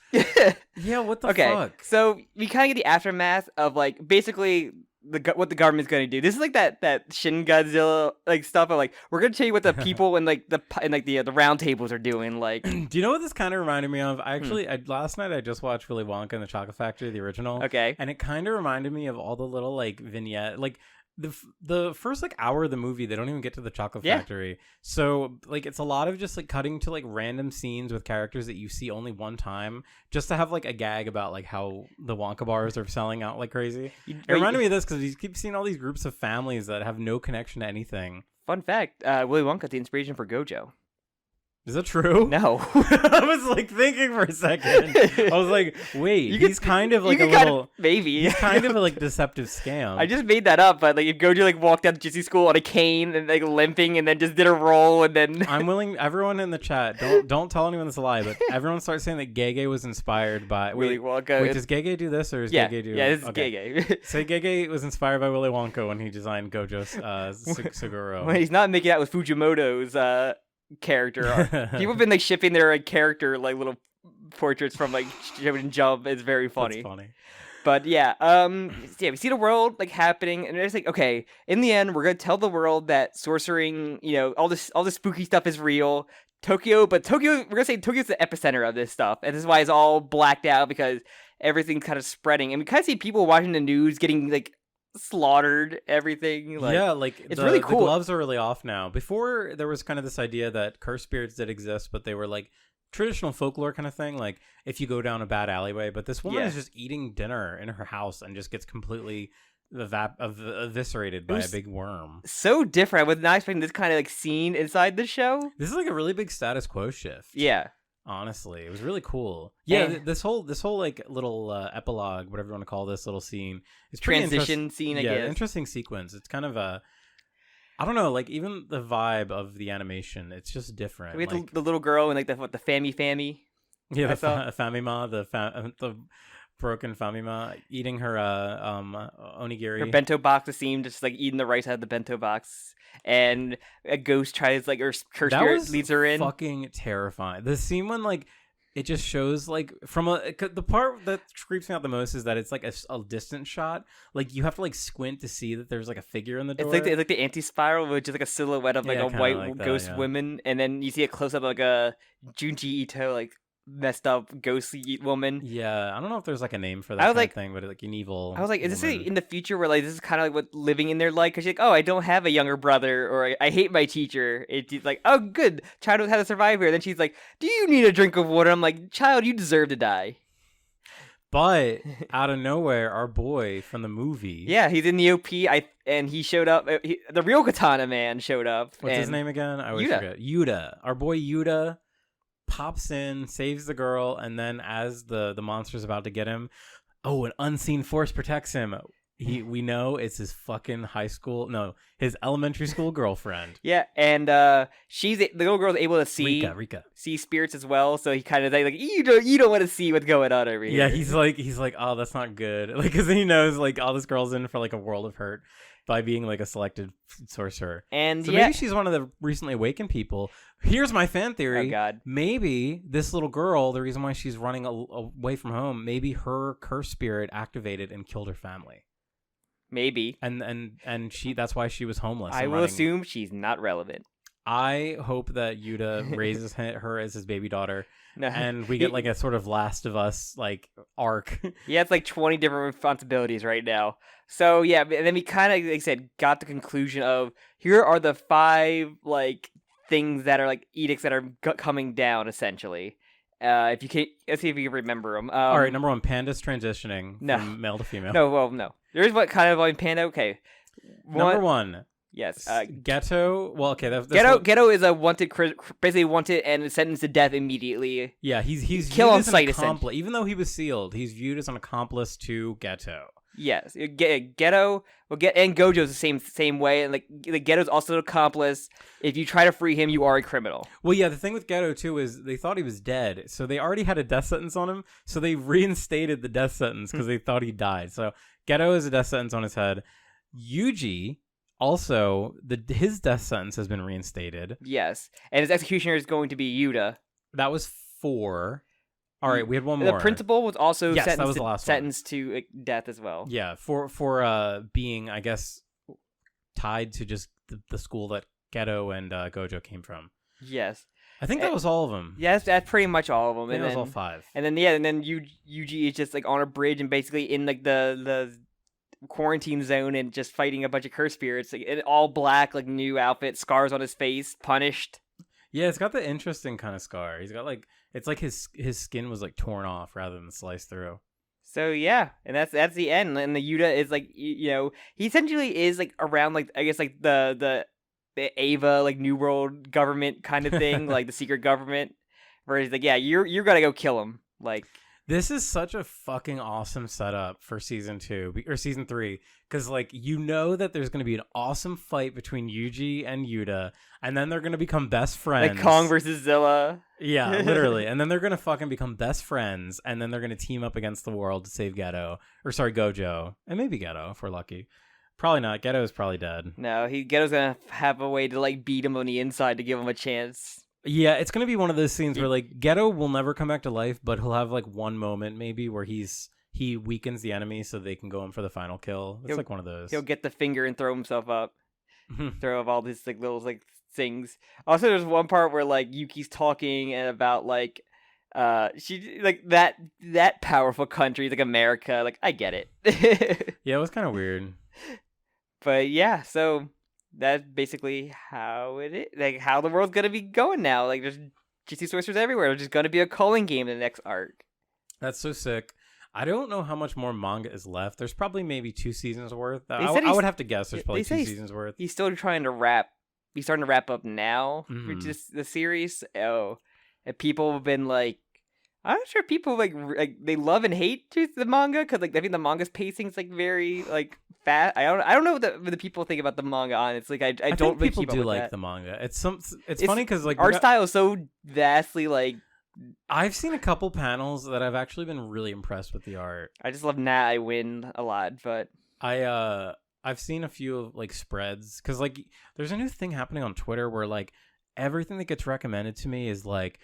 Yeah, what the fuck? So we kind of get the aftermath of, like, basically what the government's going to do. This is like that Shin Godzilla, like, stuff of, like, we're going to tell you what the people and, like, the round tables are doing, like. Do you know what this kind of reminded me of? I actually, last night I just watched Willy Wonka and the Chocolate Factory, the original. Okay. And it kind of reminded me of all the little, like, vignette, like, the first like hour of the movie they don't even get to the chocolate factory, so like it's a lot of just like cutting to like random scenes with characters that you see only one time just to have like a gag about like how the Wonka bars are selling out like crazy. It reminded me of this because you keep seeing all these groups of families that have no connection to anything. Fun fact, Willy Wonka, the inspiration for Gojo. Is that true? No. I was like thinking for a second. I was like, wait, he's kind of like a little maybe. He's kind of a like deceptive scam. I just made that up, but like if Gojo like walked down to Jujutsu school on a cane and like limping and then just did a roll and then I'm willing. Everyone in the chat, don't tell anyone this is a lie, but everyone starts saying that Gege was inspired by Willy Wonka. Wait, does Gege do this or is Gege do? Yeah, this is Gege. Say Gege was inspired by Willy Wonka when he designed Gojo's Suguro. When he's not making out with Fujimoto's character. People have been like shipping their like character like little portraits from like Shonen Jump. It's very funny. That's funny. But yeah, we see the world like happening, and it's like, okay, in the end, we're gonna tell the world that sorcering, all this spooky stuff is real. Tokyo, we're gonna say Tokyo's the epicenter of this stuff, and this is why it's all blacked out because everything's kind of spreading, and we kind of see people watching the news getting like slaughtered, everything. Like, yeah, like it's really cool. The gloves are really off now. Before there was kind of this idea that cursed spirits did exist, but they were like traditional folklore kind of thing, like if you go down a bad alleyway. But this woman is just eating dinner in her house and just gets completely eviscerated by a big worm. So different. I was not expecting this kind of like scene inside the show. This is like a really big status quo shift. Yeah. Honestly, it was really cool. Yeah, this whole like little epilogue, whatever you want to call this little scene, it's transition scene. I guess interesting sequence. It's kind of I don't know, like even the vibe of the animation, it's just different. We have the little girl and like the Fammy. Yeah, the Famima, the broken Famima eating her onigiri. Her bento box is seen just like eating the rice out of the bento box. And a ghost tries like her spirit leads her in. Fucking terrifying. The scene when like it just shows like from the part that creeps me out the most is that it's like a distant shot. Like you have to like squint to see that there's like a figure in the door. It's like the anti-spiral, which is like a silhouette of like a white like ghost woman, and then you see a close up of like a Junji Ito like messed up ghostly woman. Yeah, I don't know if there's like a name for that kind of thing, but like an evil. I was like, is this in the future where like this is kind of like what living in their life? Because you're like, oh, I don't have a younger brother, or I hate my teacher. It's like, oh, good, child knows how to survive here. Then she's like, do you need a drink of water? I'm like, child, you deserve to die. But out of nowhere, our boy from the movie. Yeah, he's in the OP. And he showed up. The real Katana Man showed up. What's his name again? I always forget. Yuta. Our boy Yuta pops in, saves the girl, and then as the monster's about to get him, an unseen force protects him. We know it's his fucking his elementary school girlfriend. Yeah, and the little girl's able to see Rika. See spirits as well. So he kind of like you don't want to see what's going on over here. Yeah, he's like, oh, that's not good. Like, because he knows like all this girl's in for like a world of hurt by being like a selected sorcerer. And so maybe she's one of the recently awakened people. Here's my fan theory. Oh God. Maybe this little girl, the reason why she's running away from home, maybe her curse spirit activated and killed her family. Maybe. And that's why she was homeless. I will assume she's not relevant. I hope that Yuta raises her as his baby daughter. And we get like a sort of Last of Us like arc. Yeah, it's like 20 different responsibilities right now. So yeah, and then we kind of, like I said, got the conclusion of here are the 5 like things that are like edicts that are coming down essentially. If you can, let's see if you can remember them. All right, number 1, pandas transitioning from male to female. No. There's what kind of on panda. Okay, number 1. Yes. Ghetto. Well, okay. Ghetto is a basically wanted and sentenced to death immediately. Yeah, he's kill viewed on as sight. Even though he was sealed, he's viewed as an accomplice to Ghetto. Yes, Ghetto. And Gojo's the same way, and like the Ghetto's also an accomplice. If you try to free him, you are a criminal. Well, yeah. The thing with Ghetto too is they thought he was dead, so they already had a death sentence on him. So they reinstated the death sentence because they thought he died. So Ghetto is a death sentence on his head. Yuji. Also, his death sentence has been reinstated. Yes, and his executioner is going to be Yuta. That was 4. All right, we had one more. The principal was also sentenced to death as well. Yeah, for being, I guess, tied to just the school that Ghetto and Gojo came from. Yes. I think that was all of them. Yes, that's pretty much all of them. I think that was all 5. And then Yuji is just like on a bridge and basically in like the quarantine zone and just fighting a bunch of curse spirits, like in all black, like new outfit, scars on his face, punished. Yeah, it's got the interesting kind of scar. He's got like, it's like his skin was like torn off rather than sliced through. So yeah, and that's the end. And the Yuta is like, he essentially is like around like I guess like the the Ava like New World government kind of thing, like the secret government, where he's like, yeah, you're gonna go kill him. Like, this is such a fucking awesome setup for season 2 or season 3, because like you know that there's gonna be an awesome fight between Yuji and Yuta, and then they're gonna become best friends. like Kong versus Zilla. Yeah, literally. And then they're gonna fucking become best friends, and then they're gonna team up against the world to save Gojo, and maybe Geto if we're lucky. Probably not. Geto is probably dead. No, Geto's gonna have a way to like beat him on the inside to give him a chance. Yeah, it's gonna be one of those scenes where like Geto will never come back to life, but he'll have like one moment maybe where he weakens the enemy so they can go in for the final kill. It's like one of those. He'll get the finger and throw himself up. Throw up all these like little like things. Also, there's one part where like Yuki's talking and about like she like that powerful country like America. Like I get it. Yeah, it was kind of weird. But yeah, so that's basically how it is. Like how the world's gonna be going now. Like there's GC sorcerers everywhere. There's just gonna be a calling game in the next arc. That's so sick. I don't know how much more manga is left. There's probably maybe 2 seasons worth. I would have to guess there's probably 2 seasons worth. He's still trying to wrap. He's starting to wrap up now for just the series. Oh, and people have been like, I'm not sure people like they love and hate the manga because like I think the manga's pacing is like very like fast. I don't know what the people think about the manga. Honestly, like I don't think really people do like that. the manga. It's funny because like art style is so vastly like. I've seen a couple panels that I've actually been really impressed with the art. I just love Nat. I win a lot, but I've seen a few of like spreads because like there's a new thing happening on Twitter where like everything that gets recommended to me is like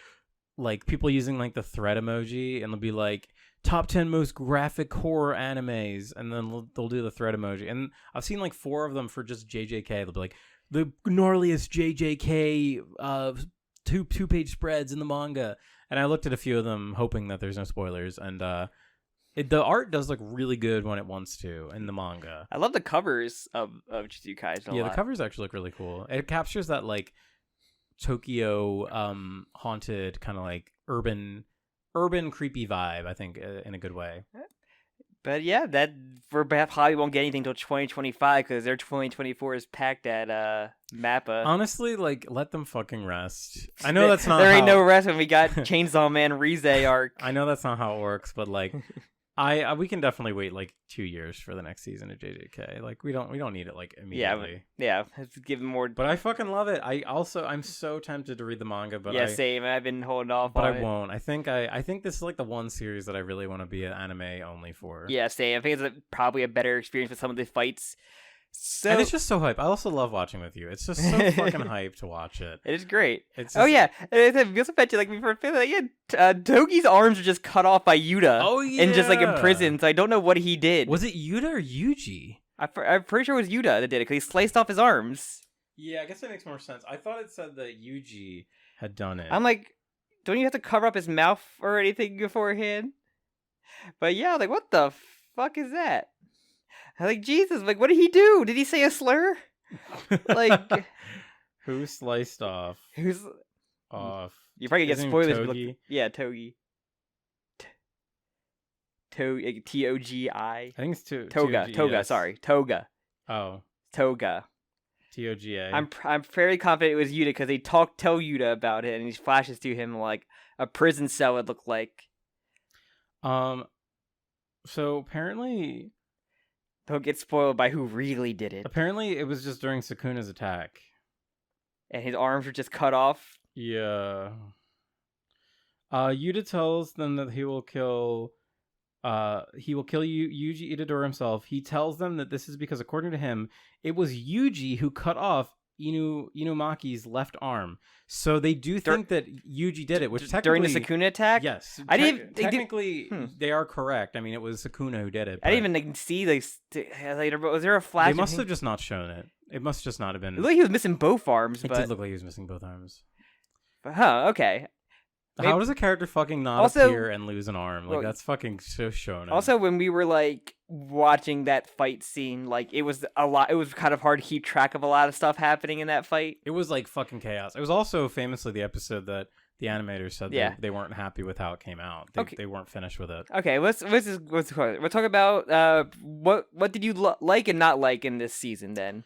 people using like the thread emoji, and they'll be like top 10 most graphic horror animes, and then they'll do the thread emoji, and I've seen like 4 of them for just JJK. They'll be like the gnarliest JJK two-page spreads in the manga, and I looked at a few of them hoping that there's no spoilers, and the art does look really good when it wants to in the manga. I love the covers of Jujutsu Kaisen a lot. The covers actually look really cool. It captures that like Tokyo haunted kind of like urban creepy vibe, I think, in a good way. But yeah, that we probably won't get anything until 2025 because their 2024 is packed at Mappa. Honestly, like let them fucking rest. I know that's not. There ain't no rest when we got Chainsaw Man Rize arc. I know that's not how it works, but like, we can definitely wait like 2 years for the next season of JJK. Like we don't need it like immediately. Yeah. Let's give them more. But I fucking love it. I'm so tempted to read the manga, but same. I've been holding off. But I won't. I think this is like the one series that I really want to be an anime only for. Yeah, same. I think it's probably a better experience with some of the fights. So and it's just so hype. I also love watching with you. It's just so fucking hype to watch it. It is great. It's just... we also mentioned like before, Togi's arms are just cut off by Yuta. Oh yeah, and just like in prison. So I don't know what he did. Was it Yuta or Yuji? I'm pretty sure it was Yuta that did it because he sliced off his arms. Yeah, I guess that makes more sense. I thought it said that Yuji had done it. I'm like, don't you have to cover up his mouth or anything beforehand? But yeah, like what the fuck is that? Like, Jesus, like, what did he do? Did he say a slur? Like, who sliced off? Who's off? You probably get spoilers. Togi? Yeah, Togi. Togi. I think it's Toga. Toga. Sorry, Toga. Oh, Toga. Toga. I'm fairly confident it was Yuta because they tell Yuta about it, and he flashes to him like a prison cell would look like. So apparently. Don't get spoiled by who really did it. Apparently, it was just during Sukuna's attack. And his arms were just cut off? Yeah. Yuta tells them that he will kill Yuji Itadori himself. He tells them that this is because, according to him, it was Yuji who cut off Inumaki's left arm. So they do think that Yuji did it, which technically... During the Sukuna attack? Yes. Technically, they are correct. I mean, it was Sukuna who did it. I didn't even see later, but was there a flash? They must have just not shown it. It must just not have been... It looked like he was missing both arms, It did look like he was missing both arms. Okay. How does a character fucking not appear and lose an arm? Like, that's fucking so shonen. Also, when we were, like, watching that fight scene, like, it was kind of hard to keep track of a lot of stuff happening in that fight. It was, like, fucking chaos. It was also famously the episode that the animators said they weren't happy with how it came out. They weren't finished with it. Okay, let's talk about what did you like and not like in this season, then?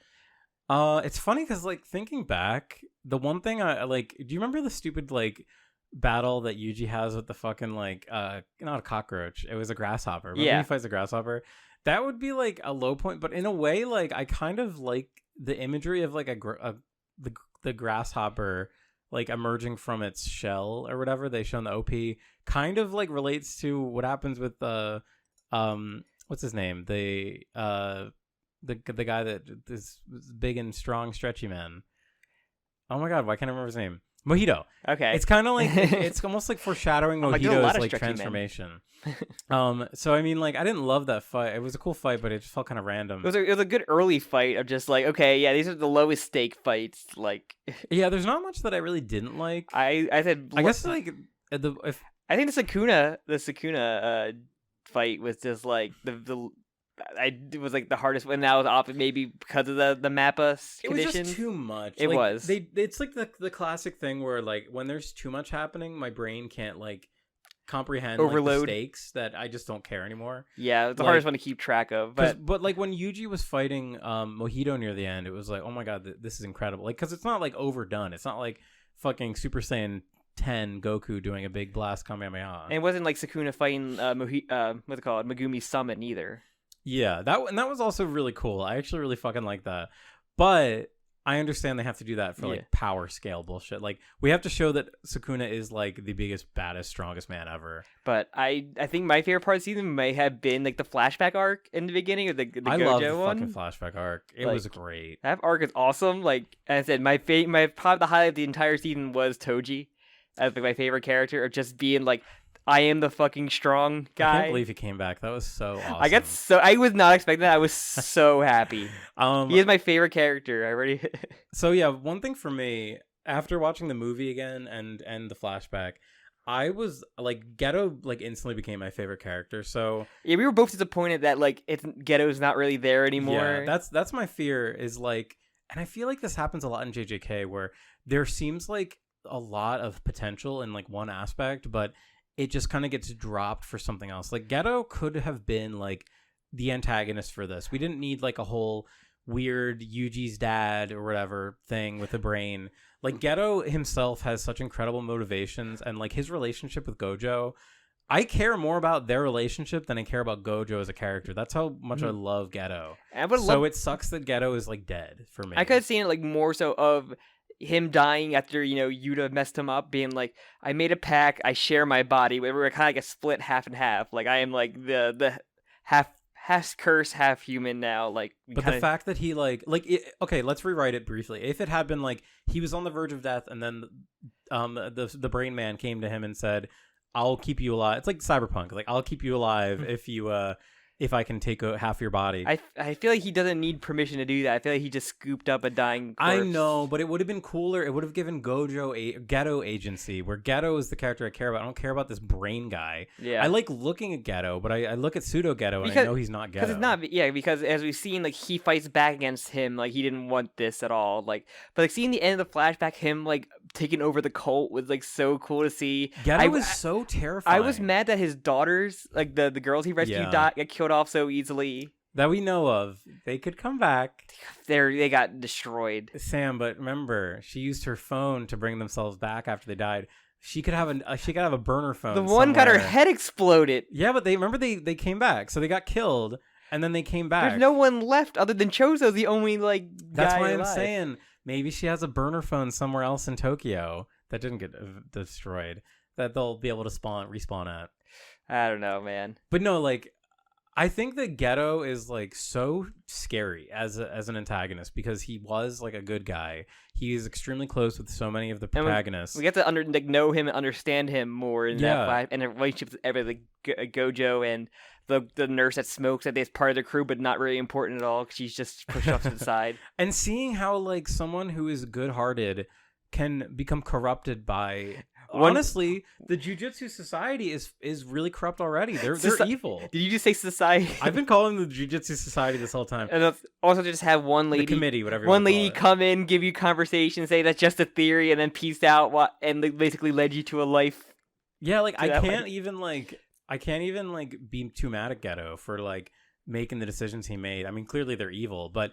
It's funny because like thinking back, the one thing I like. Do you remember the stupid like battle that Yuji has with the fucking like not a cockroach? It was a grasshopper. Remember Yeah. he fights a grasshopper. That would be like a low point, but in a way, like I kind of like the imagery of like the grasshopper like emerging from its shell or whatever they show in the OP. Kind of like relates to what happens with the what's his name, the guy that is big and strong stretchy man. Oh my god, why can't I remember his name? Mojito. Okay. It's kind of like it's almost like foreshadowing like, there's a lot Mojito's of like stretchy men. transformation. So I mean, like I didn't love that fight. It was a cool fight, but it just felt kind of random. It was a good early fight of just like, okay, yeah, these are the lowest stake fights. Like, Yeah, there's not much that I really didn't like. I said, I guess like I think the Sukuna fight was just like it was like the hardest one. That was off maybe because of the Mappa conditions. It was just too much. It like, was. It's like the classic thing where like when there's too much happening, my brain can't like comprehend Overload. like, the stakes that I just don't care anymore. Yeah, it's the Like, hardest one to keep track of. But like when Yuji was fighting Mojito near the end, it was like, oh my god, this is incredible. Like because it's not like overdone. It's not like fucking Super Saiyan 10 Goku doing a big blast Kamehameha. And it wasn't like Sukuna fighting what's it called, Megumi's summon either. Yeah, that was also really cool. I actually really fucking like that. But I understand they have to do that for like power scale bullshit. Like we have to show that Sukuna is like the biggest, baddest, strongest man ever. But I think my favorite part of the season may have been like the flashback arc in the beginning of the I Gojo love the one. fucking flashback arc. It Like, was great. That arc is awesome. Like as I said, my probably the highlight of the entire season was Toji as like my favorite character, of just being like, I am the fucking strong guy. I can't believe he came back. That was so awesome. I was not expecting that. I was so happy. He is my favorite character. I already. So yeah, one thing for me after watching the movie again and the flashback, I was like Geto like instantly became my favorite character. So yeah, we were both disappointed that like Ghetto's not really there anymore. Yeah, that's my fear is like, and I feel like this happens a lot in JJK where there seems like a lot of potential in like one aspect, but it just kind of gets dropped for something else. Like Geto could have been like the antagonist for this. We didn't need like a whole weird Yuji's dad or whatever thing with a brain. Like Geto himself has such incredible motivations, and like his relationship with Gojo, I care more about their relationship than I care about Gojo as a character. That's how much I love Geto. It sucks that Geto is like dead for me. I could have seen it like more so of him dying after, Yuta messed him up, being like, I made a pack, I share my body. We're kind of like a split half and half. Like I am like the half curse, half human now. Like, but the fact that he okay, let's rewrite it briefly. If it had been like he was on the verge of death, and then the brain man came to him and said, "I'll keep you alive." It's like Cyberpunk. Like I'll keep you alive if I can take half your body. I feel like he doesn't need permission to do that. I feel like he just scooped up a dying corpse. I know, but it would have been cooler. It would have given Gojo Geto agency, where Geto is the character I care about. I don't care about this brain guy. Yeah. I like looking at Geto, but I look at Pseudo Geto and I know he's not Geto. Because it's not, yeah, because as we've seen, like, he fights back against him, like, he didn't want this at all. Like, but, like, seeing the end of the flashback, him, like, taking over the cult was, like, so cool to see. Geto was so terrifying. I was mad that his daughters, like, the girls he rescued, got killed off so easily. That we know of. They could come back. They got destroyed. Sam, but remember, she used her phone to bring themselves back after they died. She could have a burner phone. The one got her head exploded. Yeah, but they came back, so they got killed, and then they came back. There's no one left other than Chozo, the only like guy That's why alive. I'm saying maybe she has a burner phone somewhere else in Tokyo that didn't get destroyed, that they'll be able to respawn at. I don't know, man. But no, like, I think that Geto is like so scary as an antagonist because he was like a good guy. He is extremely close with so many of the protagonists. We get to know him and understand him more in that fight, and the relationships with everybody, like Gojo and the nurse that smokes, that is part of the crew but not really important at all. She's just pushed off to the side. And seeing how like someone who is good-hearted can become corrupted by. Honestly, the Jujutsu Society is really corrupt already. They're evil. Did you just say society? I've been calling them the Jujutsu Society this whole time. And also just have one lady, the committee, whatever. One lady come in, give you conversation, say that's just a theory, and then peace out. And basically led you to a life. Yeah, like I can't even be too mad at Geto for like making the decisions he made. I mean, clearly they're evil, but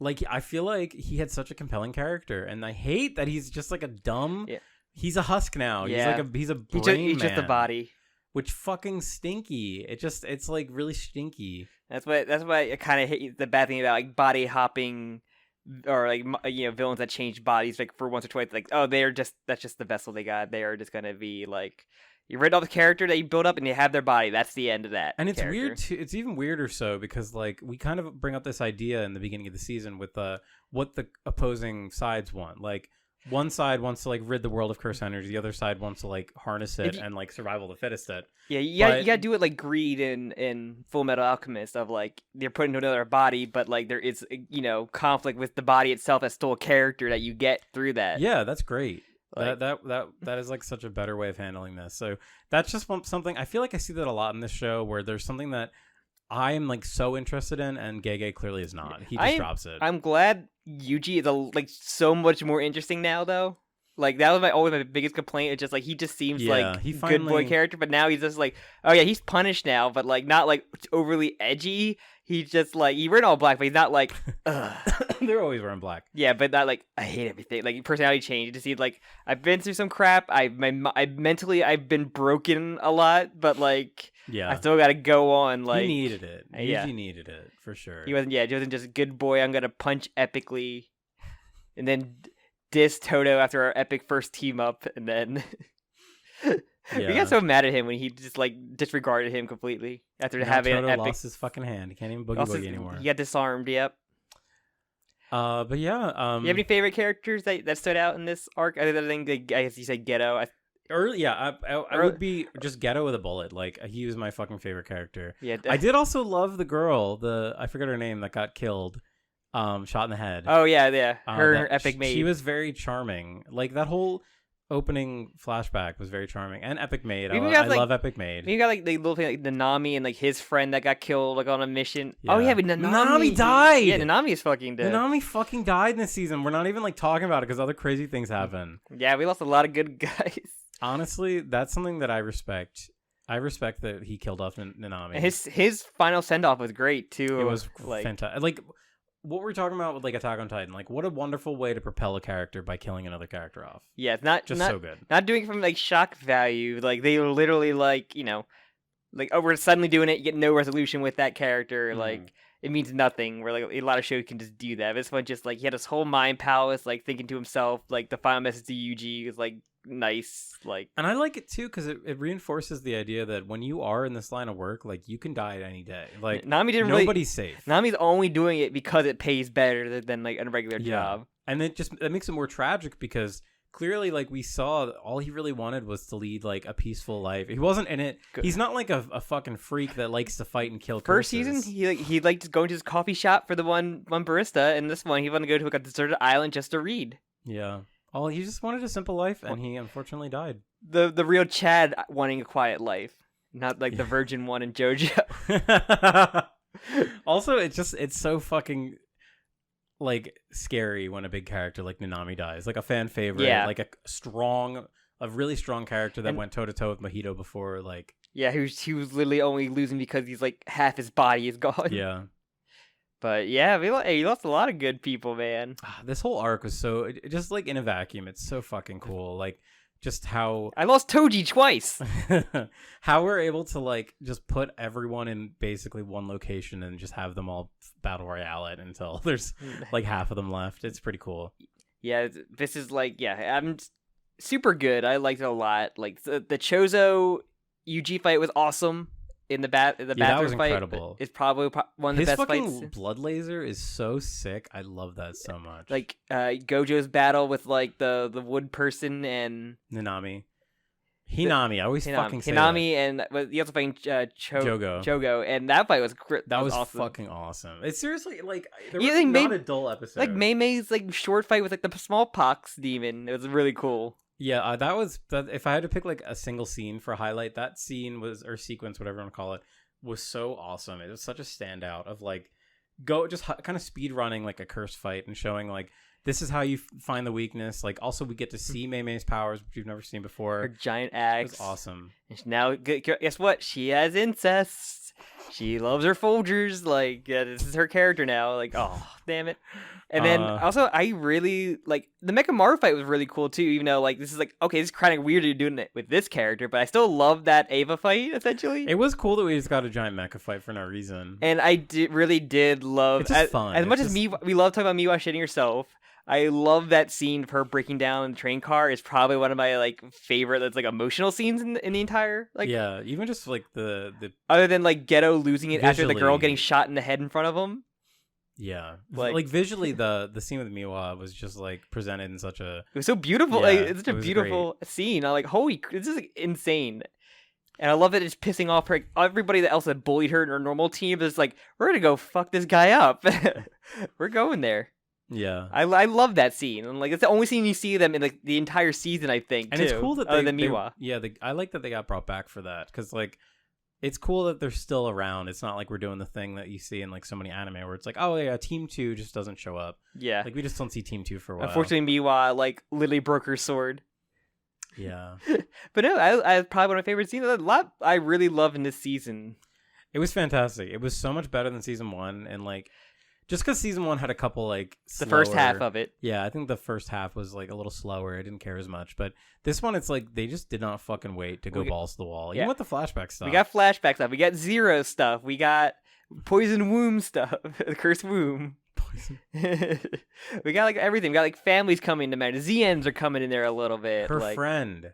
like I feel like he had such a compelling character, and I hate that he's just like a dumb. Yeah. He's a husk now. Yeah. He's a brain He's just a man, body. which fucking stinky. It's like really stinky. That's why I kind of hate the bad thing about like body hopping, or like villains that change bodies like for once or twice. Like that's just the vessel they got. They are just gonna be like. You read all the character that you build up, and you have their body. That's the end of that. And it's character. weird too. It's even weirder so because like we kind of bring up this idea in the beginning of the season with what the opposing sides want. Like one side wants to like rid the world of cursed energy, the other side wants to like harness it and like survival of the fittest it. Yeah, you gotta do it like Greed in Full Metal Alchemist of like they're put into another body, but like there is conflict with the body itself that's still a character that you get through that. Yeah, that's great. Like, that is like such a better way of handling this. So that's just something I feel like I see that a lot in this show where there's something that I am like so interested in, and Gege clearly is not. He just drops it. I'm glad Yuji is like so much more interesting now, though. Like that was always my biggest complaint. It's just like he just seems like good boy character, but now he's just like, oh yeah, he's punished now, but like not like overly edgy. He's just like he wearing all black, but he's not like. They're always wearing black. Yeah, but not like I hate everything. Like personality change. You just see like I've been through some crap. I've been broken a lot, but like I still got to go on. Like he needed it. Yuji needed it for sure. He wasn't just a good boy. I'm gonna punch epically, and then diss Toto after our epic first team up, and then. We got so mad at him when he just like disregarded him completely after having Toto an epic. Lost his fucking hand. He can't even boogie anymore. He got disarmed. Yep. But yeah. You have any favorite characters that stood out in this arc? I think I guess you said Ghetto. I would be just Ghetto with a bullet. Like he was my fucking favorite character. Yeah. I did also love the girl. I forget her name that got killed. Shot in the head. Oh yeah. Her epic maid. She was very charming. Like that whole opening flashback was very charming, and Epic Maid. I love Epic Maid. You got like the little thing like Nanami and like his friend that got killed like on a mission. Yeah. Oh yeah, but Nanami died. Yeah, Nanami is fucking dead. Nanami fucking died in this season. We're not even like talking about it because other crazy things happen. Yeah, we lost a lot of good guys. Honestly, that's something that I respect. I respect that he killed off Nanami. And his final send off was great too. It was fantastic. Like what we're talking about with like Attack on Titan, like what a wonderful way to propel a character by killing another character off. Yeah, it's not so good. Not doing it from like shock value. Like they literally like like we're suddenly doing it. You get no resolution with that character. Like it means nothing. Where like a lot of shows can just do that. This one just like he had his whole mind palace, like thinking to himself. Like the final message to Yuji is like nice. Like, and I like it too because it reinforces the idea that when you are in this line of work, like you can die at any day. Like nobody's safe. Nami's only doing it because it pays better than like a regular job. And it makes it more tragic because clearly, like we saw, all he really wanted was to lead like a peaceful life. He wasn't in it. Good. He's not like a fucking freak that likes to fight and kill. First curses. season, he liked going to his coffee shop for the one barista, and this one he wanted to go to like a deserted island just to read. Yeah. Oh, he just wanted a simple life, and he unfortunately died. The real Chad wanting a quiet life, not like the virgin one in JoJo. Also, it's so fucking like scary when a big character like Nanami dies, like a fan favorite, like a really strong character that went toe to toe with Mahito before, like he was literally only losing because he's like half his body is gone. Yeah. But yeah, he lost a lot of good people, man. This whole arc was so just like in a vacuum. It's so fucking cool. Like just how I lost Toji twice. How we're able to like just put everyone in basically one location and just have them all battle royale it until there's like half of them left. It's pretty cool. Yeah, this is like I'm super good. I liked it a lot. Like the Chozo UG fight was awesome. In the bathroom that was fight, incredible. It's probably one of the best fights. His fucking blood laser is so sick. I love that so much. Like Gojo's battle with like the wood person and Hinami. I always fucking say Hinami and he also fighting Jogo, and that fight was awesome. Fucking awesome. It's seriously like there was not a dull episode. Like Mei's like short fight with like the smallpox demon. It was really cool. Yeah, that was that. If I had to pick like a single scene for a highlight, that scene or sequence, whatever you want to call it, was so awesome. It was such a standout of like kind of speed running like a curse fight and showing like this is how you find the weakness. Like also we get to see Mei's powers, which we've never seen before. Her giant axe. It was awesome. And now guess what? She has incest. She loves her Folgers. Like, yeah, this is her character now. Like, oh, damn it. And then also, I really like the Mechamaru fight was really cool too. Even though like this is like okay, this is kind of weird to doing it with this character, but I still love that Ava fight. Essentially, it was cool that we just got a giant mecha fight for no reason. And I really did love. It's just fun. As much as we love talking about Miwa shitting herself. I love that scene of her breaking down the train car. Is probably one of my like favorite that's like emotional scenes in the entire like. Yeah, even just like the other than like Ghetto losing it after the girl visually. getting shot in the head in front of him. Yeah, Like visually, the scene with Miwa was just like presented in such a. It was so beautiful. Yeah, like it's such a was beautiful scene. I'm like, holy, this is like, insane. And I love that it's pissing off her. Everybody else that bullied her in her normal team is like, we're gonna go fuck this guy up. We're going there. Yeah, I love that scene. And like it's the only scene you see them in like the entire season. I think. And too, it's cool that other than Miwa. I like that they got brought back for that because like. It's cool that they're still around. It's not like we're doing the thing that you see in like so many anime where it's like, oh yeah, Team 2 just doesn't show up. Yeah. Like we just don't see Team 2 for a while. Unfortunately, Miwa like literally broke her sword. Yeah. But no, I probably one of my favorite scenes. A lot I really love in this season. It was fantastic. It was so much better than season 1, and like just because season 1 had a couple like the first half of it. Yeah, I think the first half was like a little slower. I didn't care as much, but this one, it's like they just did not fucking wait to go balls to the wall. Even with the flashback stuff. We got flashback stuff. We got Zero stuff. We got Poison Womb stuff. The Cursed Womb. Poison. We got like everything. We got like families coming to matter. ZNs are coming in there a little bit. Her like, friend.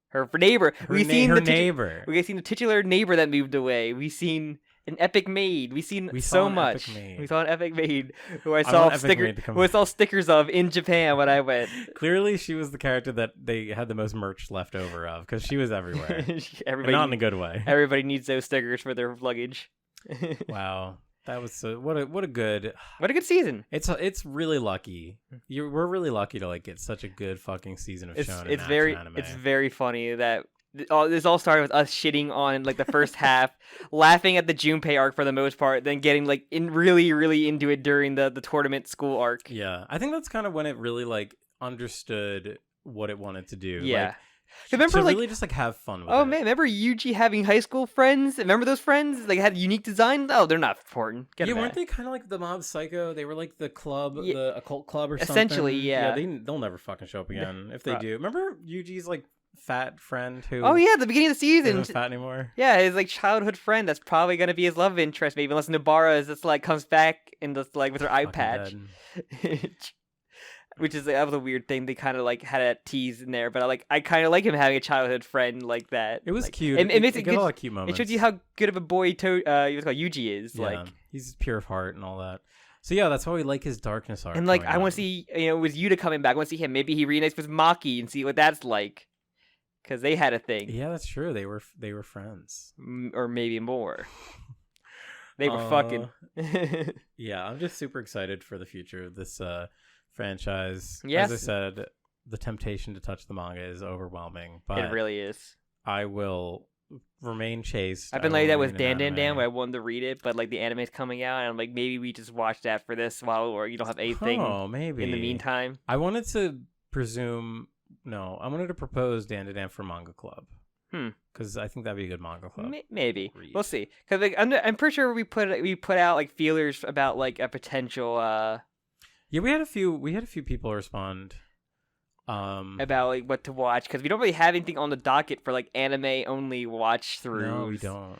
Her neighbor. We've seen her the neighbor. We've seen the titular neighbor that moved away. We've seen an epic maid. We've seen so much. We saw an epic maid who I saw stickers of in Japan when I went. Clearly, she was the character that they had the most merch left over of because she was everywhere. Everybody, not in a good way. Everybody needs those stickers for their luggage. Wow, that was what a good season. It's really lucky. We're really lucky to like get such a good fucking season of shonen. It's very funny that. This all started with us shitting on like the first half, laughing at the Junpei arc for the most part, then getting like really into it during the tournament school arc. Yeah, I think that's kind of when it really like understood what it wanted to do. Yeah, like, remember to like really just like have fun with it. Oh man, remember Yuji having high school friends? Remember those friends? Like had unique design? Oh, they're not important. Weren't they kind of like the Mob Psycho? They were like the club, the occult club or something. Essentially, yeah. They'll never fucking show up again if they do. Remember Yuji's like fat friend who at the beginning of the season isn't fat anymore. Yeah, his like childhood friend that's probably gonna be his love interest, maybe unless Nobara is just like comes back and just like with her eye patch. Which is that was a weird thing they kind of like had a tease in there, but I kind of like him having a childhood friend like that. It was like, cute. It makes it a lot of cute moments. It shows you how good of a boy Yuji is. Yeah, like he's pure of heart and all that. So yeah, that's why we like his darkness arc. And like I want to see with Yuta coming back. I want to see him. Maybe he reunites with Maki and see what that's like. Because they had a thing. Yeah, that's true. They were friends. Or maybe more. They were fucking. Yeah, I'm just super excited for the future of this franchise. Yes. As I said, the temptation to touch the manga is overwhelming. But it really is. I will remain chaste. I've been like that with Dan where I wanted to read it, but like the anime's coming out, and I'm like, maybe we just watch that for this while, or you don't have anything maybe. in the meantime. I wanted to I wanted to propose Dan for Manga Club. Because I think that'd be a good manga club. Maybe we'll see. Because like I'm pretty sure we put out like feelers about like a potential. Yeah, we had a few people respond. About like what to watch because we don't really have anything on the docket for like anime only watch throughs. No, we don't.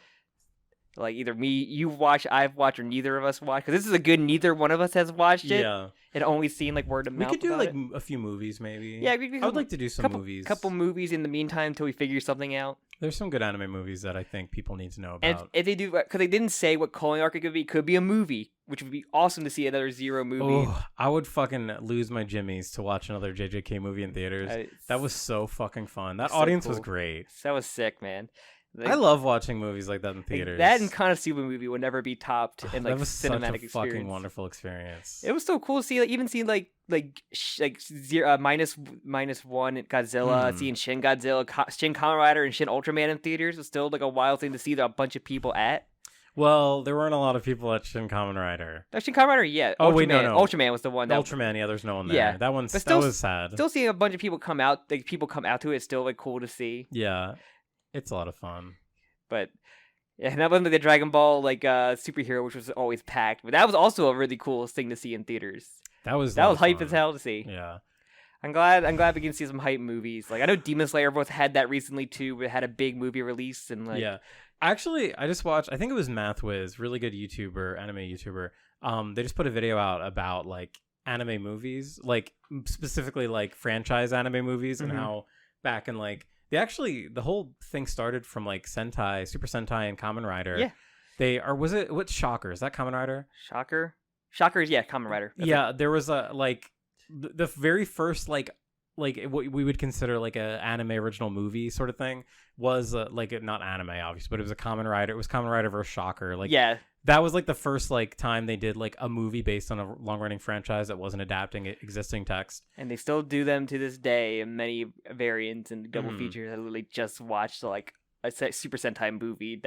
Like either you've watched, I've watched, or neither of us watched. Because this is a good neither one of us has watched it. Yeah. And only seen like word of mouth. We could do like it. A few movies maybe. Yeah, I would like to do some movies. Couple movies in the meantime until we figure something out. There's some good anime movies that I think people need to know about. And if they do, because they didn't say what calling arc it could be a movie, which would be awesome to see another Zero movie. Oh, I would fucking lose my jimmies to watch another JJK movie in theaters. That was so fucking fun. That audience was great. That was sick, man. I love watching movies like that in theaters. That and Konosuba movie will never be topped in like that was cinematic such a experience. fucking wonderful experience. It was so cool to see, minus one Godzilla, seeing Shin Godzilla, Shin Kamen Rider, and Shin Ultraman in theaters was still like a wild thing to see a bunch of people at. Well, there weren't a lot of people at Shin Kamen Rider. Shin Kamen Rider, yeah. Oh, Ultraman, wait, no. Ultraman was the one. Ultraman, yeah, there's no one there. Yeah. That was sad. Still seeing a bunch of people come out, like people come out to it, is still like cool to see. Yeah, it's a lot of fun. But Yeah, and that wasn't like the Dragon Ball superhero, which was always packed. But that was also a really cool thing to see in theaters. That was hype fun. as hell to see. Yeah. I'm glad we can see some hype movies. Like I know Demon Slayer both had that recently too, but it had a big movie release and yeah. Actually, I just watched. I think it was MathWiz, really good YouTuber, anime YouTuber. They just put a video out about like anime movies, like specifically like franchise anime movies, and how back in like the whole thing started from like Sentai, Super Sentai, and Kamen Rider. Yeah. What's Shocker? Is that Kamen Rider? Shocker is Kamen Rider. That's there was a like the very first like what we would consider like a anime original movie sort of thing was like not anime obviously, but it was a Kamen Rider. It was Kamen Rider versus Shocker. Like that was like the first like time they did like a movie based on a long running franchise that wasn't adapting existing text. And they still do them to this day in many variants and double features. I literally just watched like a Super Sentai movie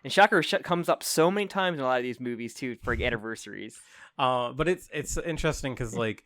and Shocker comes up so many times in a lot of these movies too for like, anniversaries. But it's interesting because like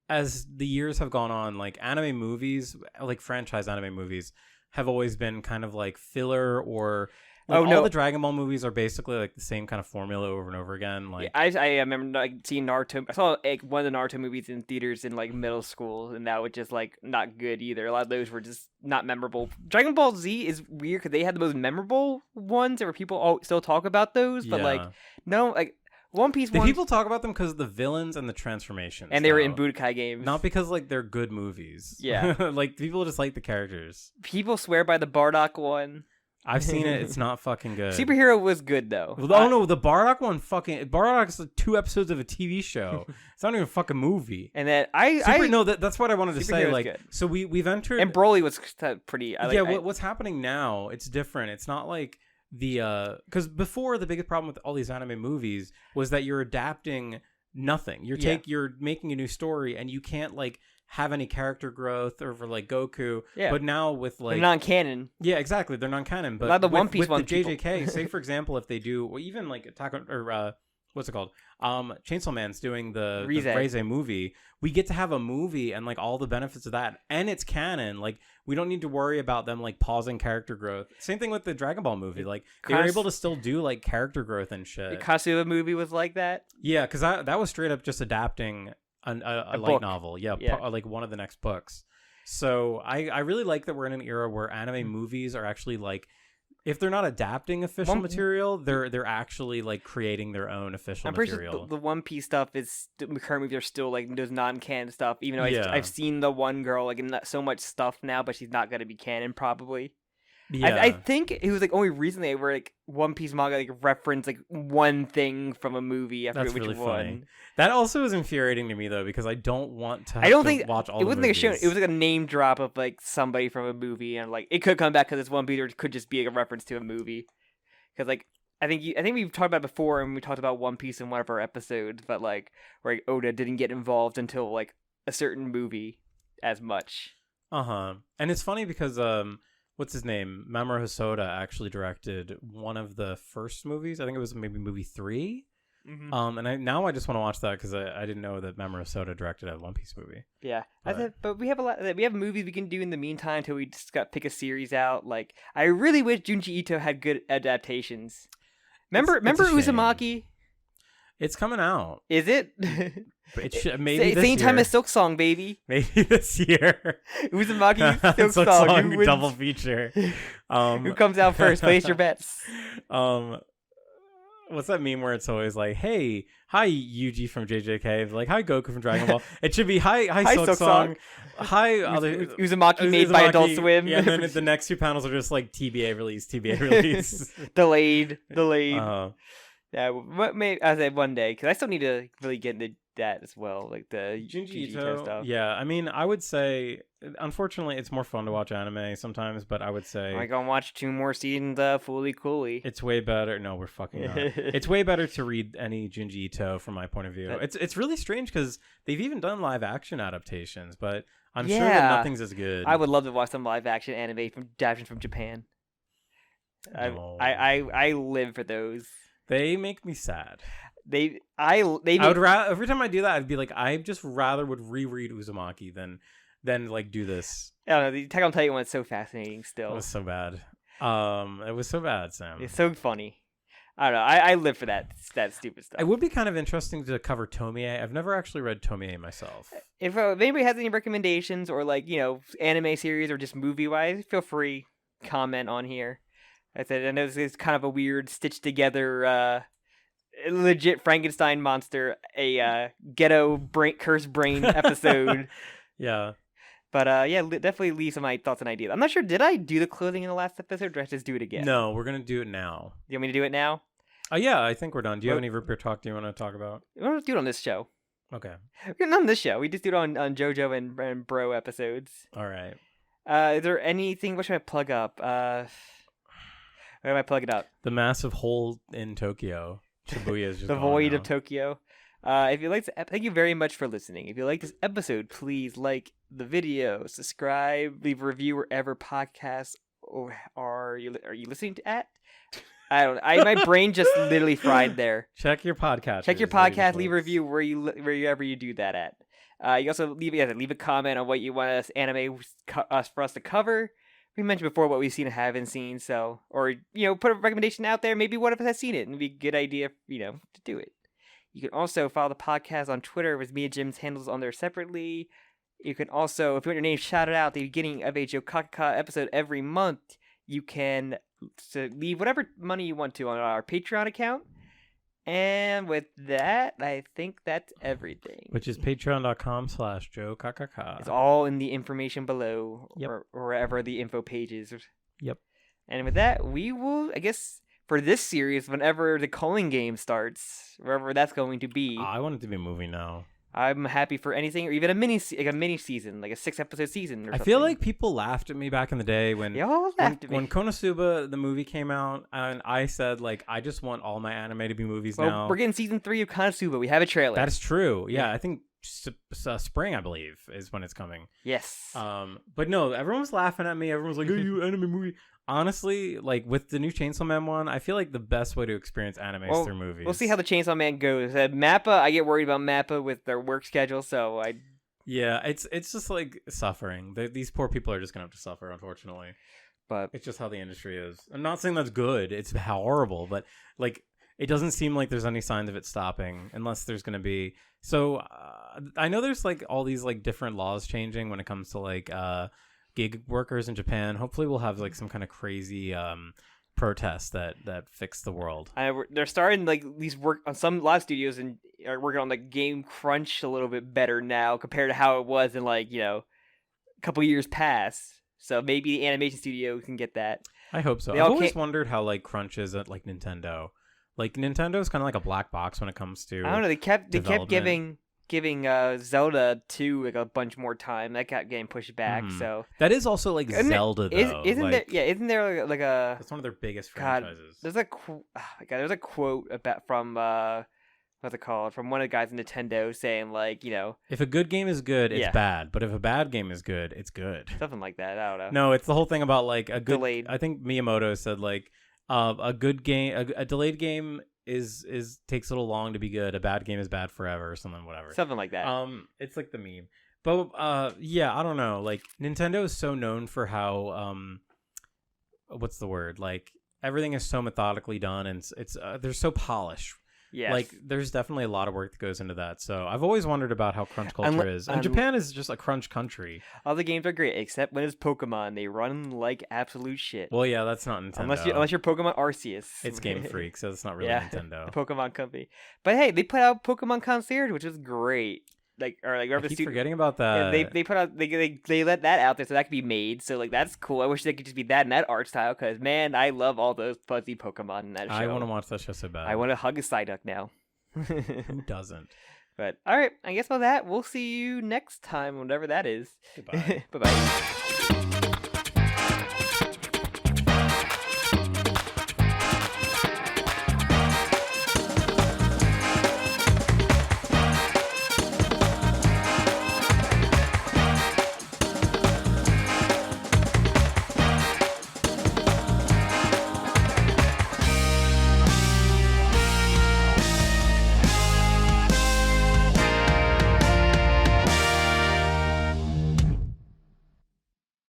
as the years have gone on, like anime movies, like franchise anime movies, have always been kind of like filler or. Like, all the Dragon Ball movies are basically like the same kind of formula over and over again. Like I remember like seeing Naruto. I saw like one of the Naruto movies in theaters in like middle school, and that was just like not good either. A lot of those were just not memorable. Dragon Ball Z is weird because they had the most memorable ones, where people still talk about those. But like no, like One Piece. People talk about them because of the villains and the transformations, and they were in Budokai games, not because like they're good movies. Yeah, like people just like the characters. People swear by the Bardock one. I've seen it. It's not fucking good. Superhero was good though. Oh no, the Bardock one Bardock's like 2 episodes of a TV show. It's not even a fucking movie. And then that's what I wanted to say. Like, good. So we've entered. And Broly was pretty. What's happening now? It's different. It's not like because before the biggest problem with all these anime movies was that you're adapting nothing. You're making a new story and you can't like have any character growth over like Goku. Yeah. But now with like they're non-canon. Yeah, exactly. They're non-canon. But a lot of the One Piece with the JJK, say for example, if they do, or even like Attack on, or what's it called? Chainsaw Man's doing the Rize movie. We get to have a movie and like all the benefits of that, and it's canon. Like we don't need to worry about them like pausing character growth. Same thing with the Dragon Ball movie. Like they were able to still do like character growth and shit. The Kasuga movie was like that. Yeah, because that was straight up just adapting a light novel. Yeah, like one of the next books. So I really like that we're in an era where anime movies are actually like, if they're not adapting official material, they're actually like creating their own official material. I'm pretty sure the One Piece stuff is current movies are still like those non-canon stuff. Even though I've seen the one girl like in so much stuff now, but she's not gonna be canon probably. Yeah. I think it was like only recently where like One Piece manga like referenced like one thing from a movie. I forget which really one. Funny. That also is infuriating to me though because I don't want to. Watch all. It wasn't like a show. It was like a name drop of like somebody from a movie, and like it could come back because it's One Piece, or it could just be like a reference to a movie. Because like I think we've talked about it before, and we talked about One Piece in one of our episodes, but like where like, Oda didn't get involved until like a certain movie as much. And it's funny because what's his name? Mamoru Hosoda actually directed one of the first movies. I think it was maybe movie 3. And I just want to watch that because I didn't know that Mamoru Hosoda directed a One Piece movie. Yeah, but we have a lot. We have movies we can do in the meantime until we just pick a series out. Like I really wish Junji Ito had good adaptations. Remember Uzumaki? It's coming out. Is it? It should, maybe this same year. Time as Silk Song, baby. Maybe this year. Uzumaki Silk Song double feature. Who comes out first? Place your bets. What's that meme where it's always like, "Hey, hi Yuji from JJK," like, "Hi Goku from Dragon Ball." It should be, "Hi Silk Song." Hi Uzumaki made by Adult Swim. Yeah, and then the next 2 panels are just like TBA release. delayed. Yeah, I said one day because I still need to really get into that as well, like the Junji Ito stuff. Yeah, I mean, I would say, unfortunately, it's more fun to watch anime sometimes, but I would say I'm gonna watch 2 more seasons of Fooly Cooly. It's way better. No, we're fucking not. It's way better to read any Junji Ito from my point of view. It's really strange because they've even done live action adaptations, but I'm sure that nothing's as good. I would love to watch some live action anime adaptations from Japan. No. I live for those. They make me sad. I would rather, every time I do that, I'd be like, I just rather would reread Uzumaki than like do this. I don't know. The Attack on Titan one is so fascinating. Still, it was so bad. It was so bad, Sam. It's so funny. I don't know. I live for that stupid stuff. It would be kind of interesting to cover Tomie. I've never actually read Tomie myself. If anybody has any recommendations or anime series or just movie wise, feel free comment on here. I know it's kind of a weird stitched together, legit Frankenstein monster, a ghetto cursed brain episode. Yeah. But definitely leave some thoughts and ideas. I'm not sure. Did I do the clothing in the last episode, or did I just do it again? No, we're gonna do it now. You want me to do it now? Yeah, I think we're done. Do you have any repair talk you want to talk about? We'll do it on this show. Okay. Not on this show. We just do it on JoJo and Bro episodes. All right. Is there anything? What should I plug up? Where am I plugging up? The massive hole in Tokyo. Shibuya is just the gone void now. of Tokyo. If you like, thank you very much for listening. If you like this episode, please like the video, subscribe, leave a review wherever podcasts are you listening to at. I don't. My brain just literally fried there. Check your podcast. Check your podcast. Leave a review wherever you do that at. You also leave a comment on what you want us for us to cover. We mentioned before what we've seen and haven't seen, so or put a recommendation out there. Maybe one of us has seen it, and it'd be a good idea, to do it. You can also follow the podcast on Twitter with me and Jim's handles on there separately. You can also, if you want your name shouted out at the beginning of a Jokakaka episode every month, you can leave whatever money you want to on our Patreon account. And with that, I think that's everything. Which is patreon.com/Jokakaka. It's all in the information below, Yep. or wherever the info page is. Yep. And with that, we will, I guess, for this series, whenever the calling game starts, wherever that's going to be. I want it to be a movie now. I'm happy for anything, or even a mini season, like a 6-episode season. Or I something. feel like people laughed at me back in the day when They all laughed at me. when Konosuba the movie came out, and I said I just want all my anime to be movies now. We're getting season 3 of Konosuba. We have a trailer. That is true. Yeah, I think spring, I believe, is when it's coming. Yes. But no, everyone was laughing at me. Everyone was like, "Hey, you anime movie." Honestly, with the new Chainsaw Man one, I feel like the best way to experience anime is through movies. We'll see how the Chainsaw Man goes. Mappa, I get worried about Mappa with their work schedule, so Yeah, it's just suffering. These poor people are just gonna have to suffer, unfortunately. But it's just how the industry is. I'm not saying that's good. It's horrible, but it doesn't seem like there's any signs of it stopping unless there's gonna be. So I know there's all these different laws changing when it comes to gig workers in Japan. Hopefully we'll have some kind of crazy protests that fix the world. They're starting these work on a lot of studios and are working on game crunch a little bit better now compared to how it was in a couple years past. So maybe the animation studio can get that. I hope so. I've always wondered how crunch is at Nintendo. Nintendo's kind of like a black box when it comes to. I don't know. They kept giving Zelda 2 a bunch more time. That kept getting pushed back. So that is also Zelda though. Isn't there a? That's one of their biggest franchises. There's a quote from what's it called, from one of the guys in Nintendo saying if a good game is good, it's bad, but if a bad game is good, it's good. Something like that. I don't know. No, it's the whole thing about a good. Delayed. I think Miyamoto said a good game, a delayed game is takes a little long to be good. A bad game is bad forever, or something, whatever. Something like that. It's the meme. But yeah, I don't know. Nintendo is so known for how what's the word? Everything is so methodically done, and it's they're so polished. Yes. There's definitely a lot of work that goes into that. So I've always wondered about how crunch culture is. And Japan is just a crunch country. All the games are great, except when it's Pokemon. They run like absolute shit. Well, yeah, that's not Nintendo. Unless you're Pokemon Arceus. It's Game Freak, so it's not really Nintendo. The Pokemon company. But hey, they put out Pokemon Concierge, which is great. I keep forgetting about that. Yeah, they put out they let that out there so that could be made. So that's cool. I wish they could just be that in that art style because man, I love all those fuzzy Pokemon in that show. I want to watch that show so bad. I want to hug a Psyduck now. Who doesn't? But all right, I guess with that, we'll see you next time, whenever that is. Goodbye. Bye-bye.